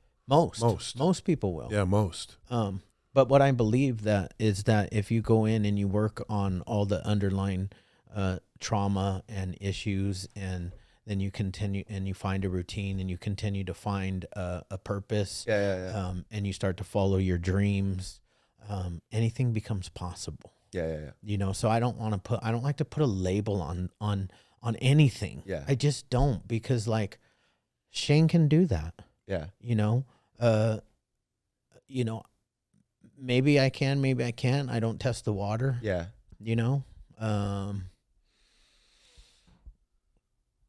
people will.
Yeah, most.
But what I believe is that if you go in and you work on all the underlying trauma and issues, and then you continue and you find a routine and you continue to find a purpose, and you start to follow your dreams, anything becomes possible.
Yeah.
So I don't like to put a label on anything.
Yeah.
I just don't, because like Shane can do that.
Yeah.
Maybe I can, maybe I can't. I don't test the water.
Yeah.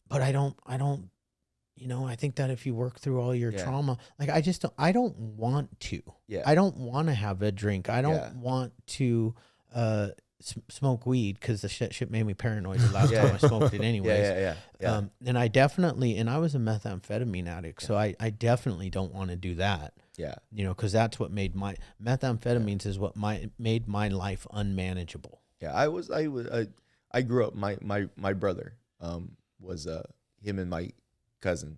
But I don't, I think that if you work through all your trauma, like I don't want to.
Yeah.
I don't want to have a drink. I don't want to smoke weed, because the shit made me paranoid the last time I smoked it anyways.
Yeah.
And I definitely, and I was a methamphetamine addict, so I definitely don't want to do that.
Yeah.
Because that's what made methamphetamines is what made my life unmanageable.
Yeah. I grew up, my brother was him and my cousin.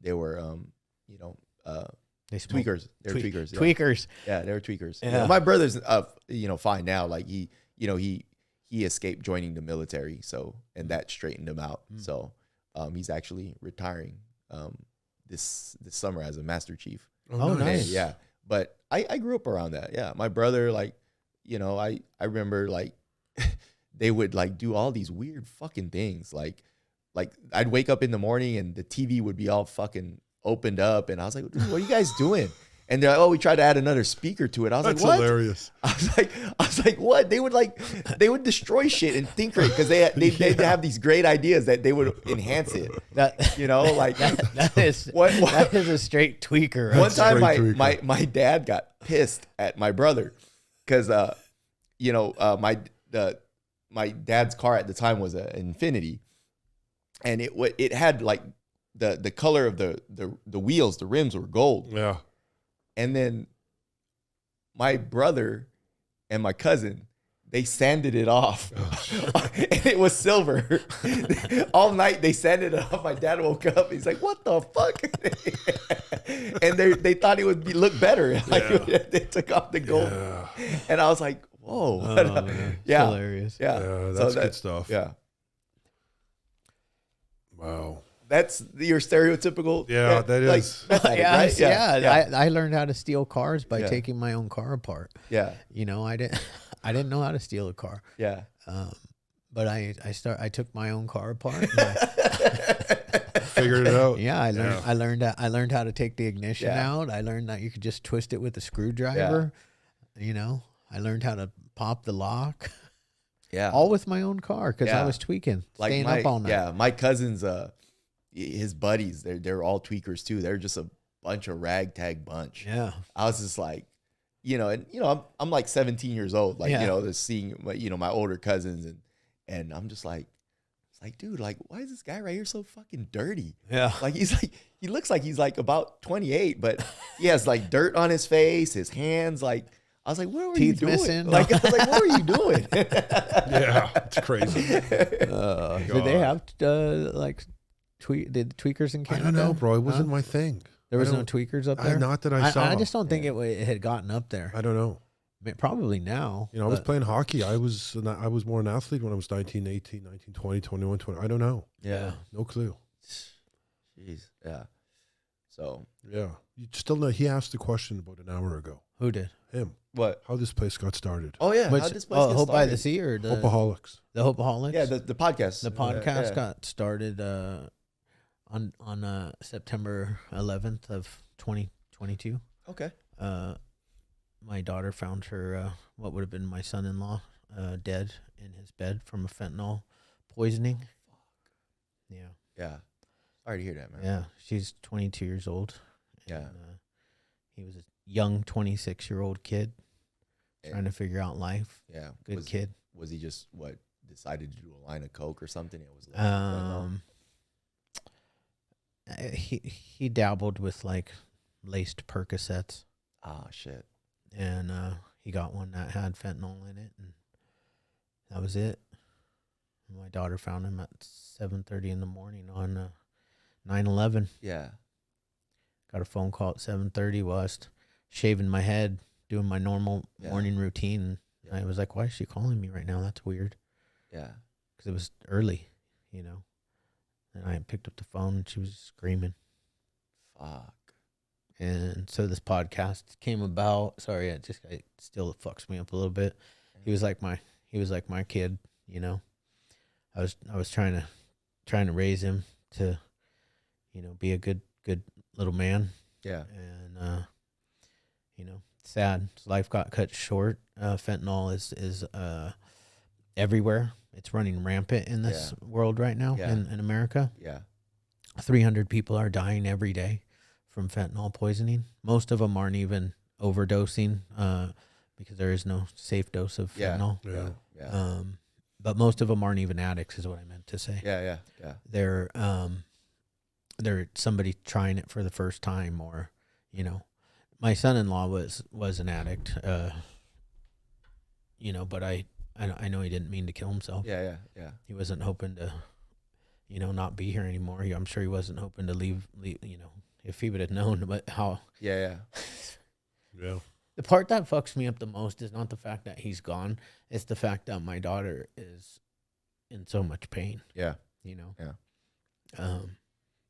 They were
They smoked.
tweakers. They were tweakers. Yeah.
Tweakers.
Yeah, they were tweakers.
Yeah.
My brother's fine now. Like he escaped joining the military, so, and that straightened him out. So he's actually retiring this summer as a Master Chief.
Oh, nice.
Yeah. But I grew up around that. Yeah. My brother, like, I remember, like, they would, like, do all these weird fucking things. Like I'd wake up in the morning and the TV would be all fucking opened up, and I was like, dude, what are you guys doing? And they're like, oh, we tried to add another speaker to it. I was
That's
like, what?
hilarious.
I was like, what? They would destroy shit and tinker it, because they'd have these great ideas that they would enhance it.
That is a straight tweaker. Right?
One time my dad got pissed at my brother because my dad's car at the time was an Infiniti, and it had like the color of the wheels, the rims were gold.
Yeah.
And then my brother and my cousin, they sanded it off. And it was silver. All night they sanded it off. My dad woke up. He's like, what the fuck? And they thought it would look better. Like they took off the gold. Yeah. And I was like, whoa.
Yeah. Hilarious.
Yeah.
That's good stuff.
Yeah.
Wow.
That's your stereotypical.
Yeah, that is.
Right?
Yeah. I learned how to steal cars by taking my own car apart.
Yeah.
I didn't know how to steal a car.
Yeah.
But I took my own car apart.
Figured it out.
Yeah, I learned how to take the ignition out. I learned that you could just twist it with a screwdriver. Yeah. I learned how to pop the lock.
Yeah.
All with my own car, because I was tweaking, staying up all night.
Yeah, my cousins, his buddies, they're all tweakers too. They're just a bunch of ragtag bunch.
Yeah.
I was just like, I'm like 17 years old, like, just seeing my older cousins, and I'm just like, it's like, dude, like, why is this guy right here so fucking dirty?
Yeah.
Like, he looks like he's like about 28, but he has like dirt on his face, his hands, like, I was like, what were you doing?
Missing.
Like, I was like, what were you doing?
Yeah, it's crazy.
Did they have did the tweakers in Canada?
I don't know, bro. It wasn't my thing.
There was no tweakers up there?
Not that I saw.
I just don't think it had gotten up there.
I don't know.
Probably now.
I was playing hockey. I was more an athlete when I was 19, 18, 19, 20, 21, 20. I don't know.
Yeah.
No clue.
Jeez. Yeah. So
Yeah. You still know, he asked the question about an hour ago.
Who did?
Him.
what?
How this place got started.
Oh yeah,
Which,
how'd this place get
Hope by the
started?
Sea or the
Hopeaholics.
Hopeaholics?
Yeah, the podcast.
The podcast
Yeah.
got started on September 11th of 2022.
Okay.
My daughter found her what would have been my son-in-law dead in his bed from a fentanyl poisoning. Yeah.
Yeah. Sorry to hear that, man.
Yeah, she's 22 years old.
Yeah.
And, he was a young 26-year-old kid trying to figure out life.
Yeah.
Good kid.
Was he just decided to do a line of coke or something? It was
he dabbled with like laced Percocets.
Ah, shit.
And he got one that had fentanyl in it, and that was it. My daughter found him at 7:30 in the morning on 9/11.
Yeah.
Got a phone call at 7:30 while I was shaving my head, doing my normal morning routine.
Yeah.
I was like, why is she calling me right now? That's weird.
Yeah.
Because it was early, And I picked up the phone, and she was screaming.
Fuck.
And so this podcast came about. Sorry, it still fucks me up a little bit. He was like my kid, I was trying to raise him to, be a good little man.
Yeah.
And sad. His life got cut short. Fentanyl is everywhere. It's running rampant in this world right now in America.
Yeah.
300 people are dying every day from fentanyl poisoning. Most of them aren't even overdosing because there is no safe dose of fentanyl.
Yeah.
But most of them aren't even addicts, is what I meant to say.
Yeah.
They're somebody trying it for the first time, or my son-in-law was an addict. But I know he didn't mean to kill himself.
Yeah.
He wasn't hoping to, not be here anymore. I'm sure he wasn't hoping to leave. If he would have known, but how.
Yeah.
The part that fucks me up the most is not the fact that he's gone. It's the fact that my daughter is in so much pain.
Yeah.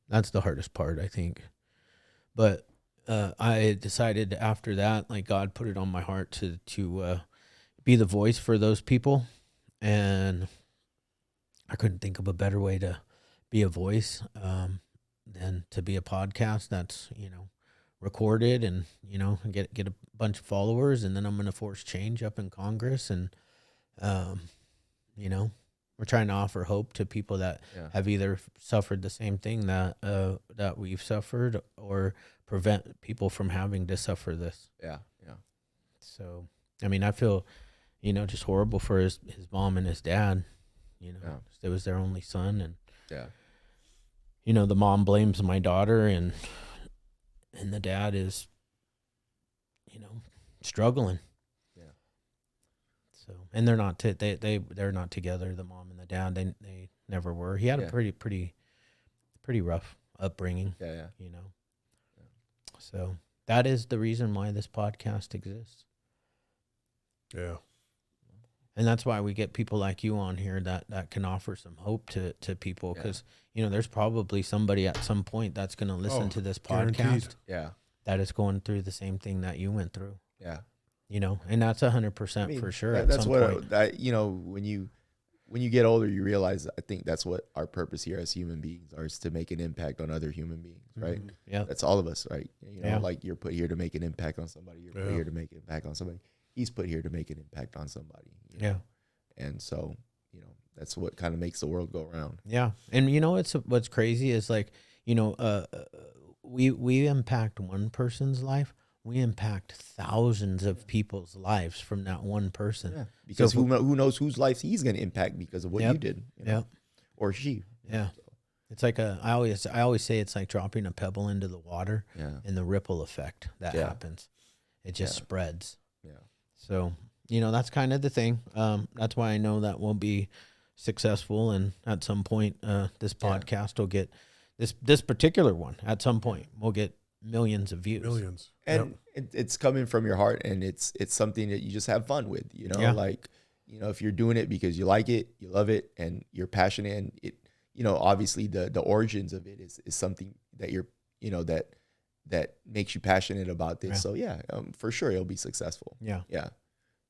That's the hardest part, I think. But I decided after that, like, God put it on my heart to be the voice for those people. And I couldn't think of a better way to be a voice than to be a podcast that's, recorded and, get a bunch of followers. And then I'm going to force change up in Congress. And, we're trying to offer hope to people that have either suffered the same thing that we've suffered, or prevent people from having to suffer this.
Yeah.
So, I feel, just horrible for his mom and his dad. It was their only son, and the mom blames my daughter, and the dad is, struggling. Yeah. So, and they're not they're not together. The mom and the dad, they never were. He had a pretty rough upbringing.
Yeah.
So that is the reason why this podcast exists.
Yeah.
And that's why we get people like you on here that can offer some hope to people, because there's probably somebody at some point that's going to listen to this podcast
guaranteed.
that is going through the same thing that you went through.
Yeah.
And that's 100% for sure.
That's what when you get older, you realize, I think that's what our purpose here as human beings are, is to make an impact on other human beings, right?
Mm-hmm. Yeah.
That's all of us, right? Like, you're put here to make an impact on somebody. You're put here to make an impact on somebody. He's put here to make an impact on somebody.
Yeah.
And so, that's what kind of makes the world go around.
Yeah. And what's crazy is, like, we impact one person's life. We impact thousands of people's lives from that one person.
Yeah. Because who knows whose life he's going to impact because of what you did, or she.
Yeah. So. It's like I always say it's like dropping a pebble into the water, and the ripple effect that happens. It just spreads.
Yeah.
So, that's kind of the thing. That's why I know that we'll be successful, and at some point, this podcast will get this particular one. At some point, we'll get millions of views.
Millions.
And it's coming from your heart, and it's something that you just have fun with, like, if you're doing it because you like it, you love it, and you're passionate, and it, obviously the origins of it is something that you're, that that makes you passionate about this.
Yeah.
So yeah, for sure it'll be successful.
Yeah.
Yeah.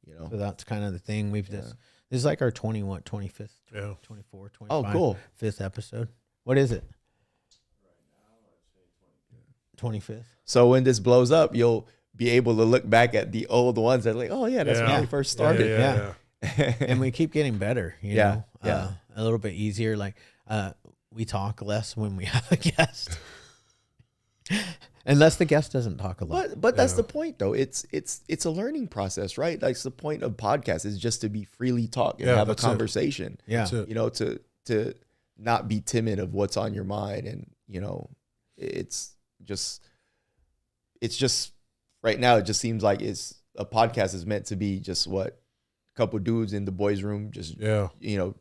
You know,
So that's kind of the thing. We've just, this is like our 25th,
Yeah.
24, 25,
oh, cool.
5th episode. What is it? 25th.
So when this blows up, you'll be able to look back at the old ones and like, oh yeah, that's when we first started.
And we keep getting better, you
Yeah,
know,
yeah.
a little bit easier. Like, we talk less when we have a guest. Unless the guest doesn't talk a lot.
But that's the point though. It's a learning process, right? Like the point of podcast is just to be freely talk and have a conversation.
Yeah.
You know, to not be timid of what's on your mind. And, you know, it's just right now, it just seems like a podcast is meant to be just what a couple dudes in the boys' room, just, you know,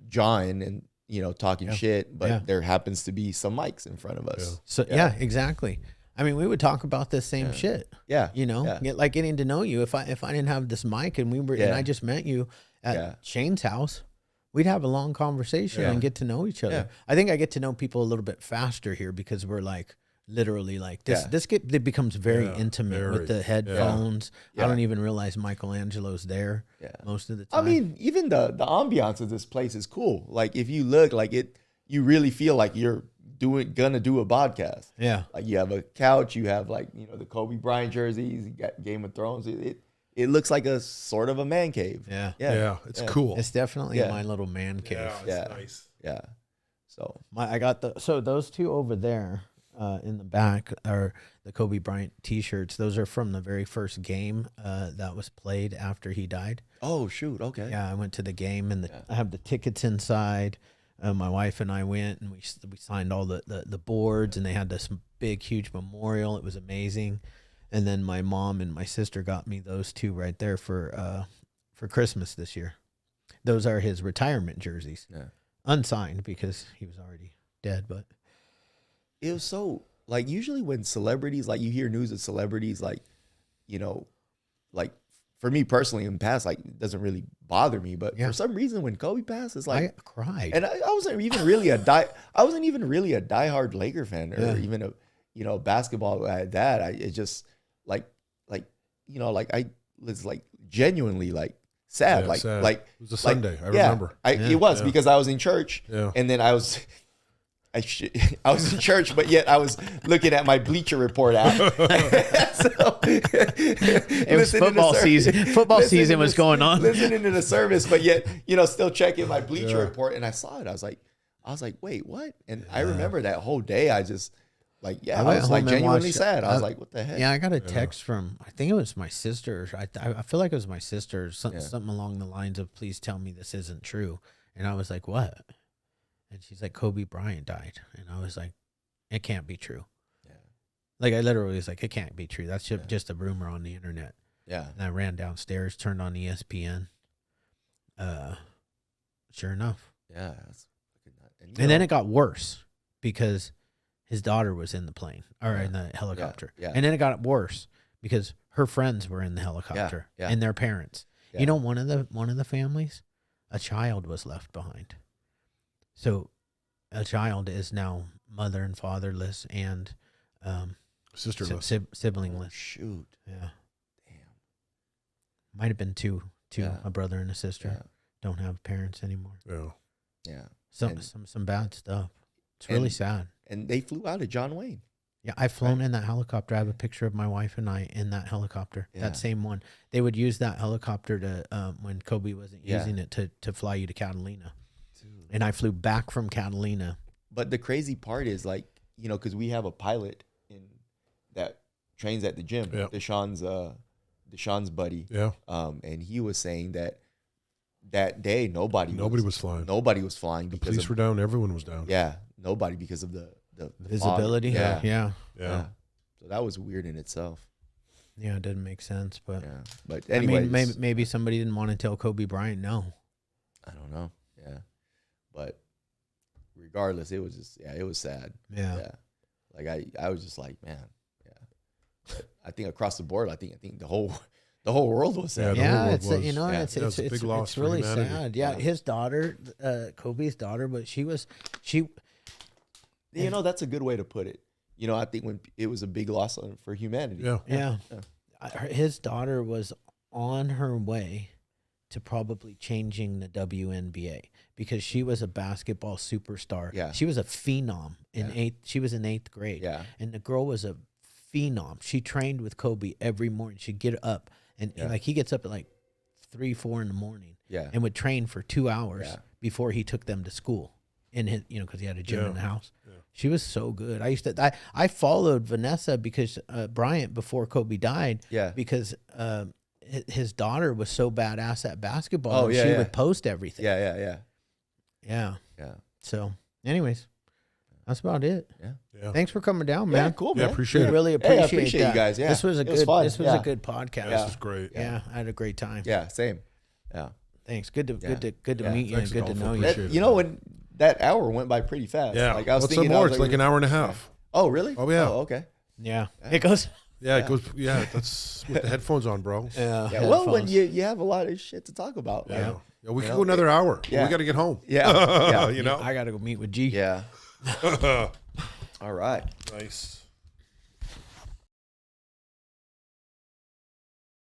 jawing and, you know, talking shit, but there happens to be some mics in front of us.
So yeah, exactly. I mean, we would talk about this same shit.
Yeah.
You know, like getting to know you. If I didn't have this mic and and I just met you at Shane's house, we'd have a long conversation and get to know each other.
Yeah.
I think I get to know people a little bit faster here because we're like literally like this. It becomes very intimate with the headphones. I don't even realize Michelangelo's there most of the time.
I mean, even the ambiance of this place is cool. Like if you look like it, you really feel like you're gonna do a podcast.
Yeah.
Like you have a couch, you have like, you know, the Kobe Bryant jerseys, you got Game of Thrones. It looks like a sort of a man cave.
Yeah.
It's cool.
It's definitely my little man cave.
Yeah, it's nice.
Yeah. So
I got those two over there in the back are the Kobe Bryant t-shirts. Those are from the very first game that was played after he died.
oh shoot, okay.
Yeah, I went to the game and I have the tickets inside. My wife and I went and we signed all the boards and they had this big, huge memorial. It was amazing. And then my mom and my sister got me those two right there for Christmas this year. Those are his retirement jerseys.
Yeah.
Unsigned because he was already dead, but
It was so, like, usually when celebrities, like, you hear news of celebrities, like, you know, like, for me personally in the past, like, it doesn't really bother me, but for some reason when Kobe passed, it's like,
I cried.
and I wasn't even really a diehard Laker fan or even a, you know, basketball at that. It just like, you know, like I was like genuinely like sad,
sad.
like
it was a Sunday. I
yeah,
remember.
It was because I was in church and then I was in church, but yet I was looking at my Bleacher Report app. So,
it was football season. Football season was going on.
Listening to the service, but yet, you know, still checking my Bleacher Report. And I saw it. I was like, wait, what? And I remember that whole day. I just like, I was like genuinely sad. I was like, what the heck?
Yeah, I got a text from, I think it was my sister. I feel like it was my sister. Something along the lines of, please tell me this isn't true. And I was like, what? And she's like, Kobe Bryant died. And I was like, it can't be true. Yeah. Like, I literally was like, it can't be true. That's just a rumor on the internet.
Yeah.
And I ran downstairs, turned on ESPN. Sure enough.
Yeah.
And then it got worse because his daughter was in the plane or in the helicopter.
Yeah.
And then it got worse because her friends were in the helicopter and their parents. Yeah. You know, one of the families, a child was left behind. So a child is now mother and fatherless and
sisterless,
siblingless.
Oh, shoot.
Yeah.
Damn.
Might have been two, a brother and a sister. Don't have parents anymore.
Yeah.
Yeah.
Some bad stuff. It's really sad. And
they flew out of John Wayne.
Yeah, I've flown in that helicopter. I have a picture of my wife and I in that helicopter. Yeah. That same one. They would use that helicopter to when Kobe wasn't using it to fly you to Catalina. And I flew back from Catalina.
But the crazy part is, like, you know, because we have a pilot that trains at the gym, Deshaun's buddy.
Yeah.
And he was saying that day nobody was flying. Nobody was flying because
police were down. Everyone was down.
Yeah, nobody because of the
visibility.
Yeah.
So
that was weird in itself.
Yeah, it didn't make sense, but
But anyway,
I mean, maybe somebody didn't want to tell Kobe Bryant no.
I don't know. Yeah. But regardless, it was just it was sad.
Yeah.
Like I was just like, man, But I think across the board, I think the whole world was sad.
It's a big loss. It's really sad. Yeah, his daughter, Kobe's daughter, but she.
You know, that's a good way to put it. you know, I think when it was a big loss for humanity.
Yeah. His daughter was on her way to probably changing the WNBA because she was a basketball superstar.
Yeah.
She was a phenom in eighth. She was in 8th grade.
Yeah.
And the girl was a phenom. She trained with Kobe every morning. She'd get up and like he gets up at like 3, 4 in the morning.
Yeah.
And would train for 2 hours before he took them to school. In his, you know, because he had a gym in the house. Yeah. She was so good. I followed Vanessa because Bryant before Kobe died.
Yeah.
Because his daughter was so badass at basketball. Oh, she would post everything. Yeah. So, anyways, that's about it.
Yeah.
Thanks for coming down, man.
Yeah, cool, man.
Yeah, appreciate it.
Really appreciate
you guys. Yeah.
This was a good. This was a good podcast.
This was great.
Yeah, I had a great time.
Yeah, same. Yeah.
Thanks. Good to meet you and good to know you.
You know, when that hour went by pretty fast.
Yeah.
Like I was
What's
thinking,
more? It's like an hour and a half.
Oh, really?
Oh, yeah.
Oh, okay.
Yeah. It goes.
Yeah, it goes. Yeah, that's with the headphones on, bro.
Yeah.
Well, when you have a lot of shit to talk about.
Yeah. We can go another hour.
Yeah.
We got to get home.
Yeah.
You know.
I got to go meet with G.
Yeah. All right.
Nice.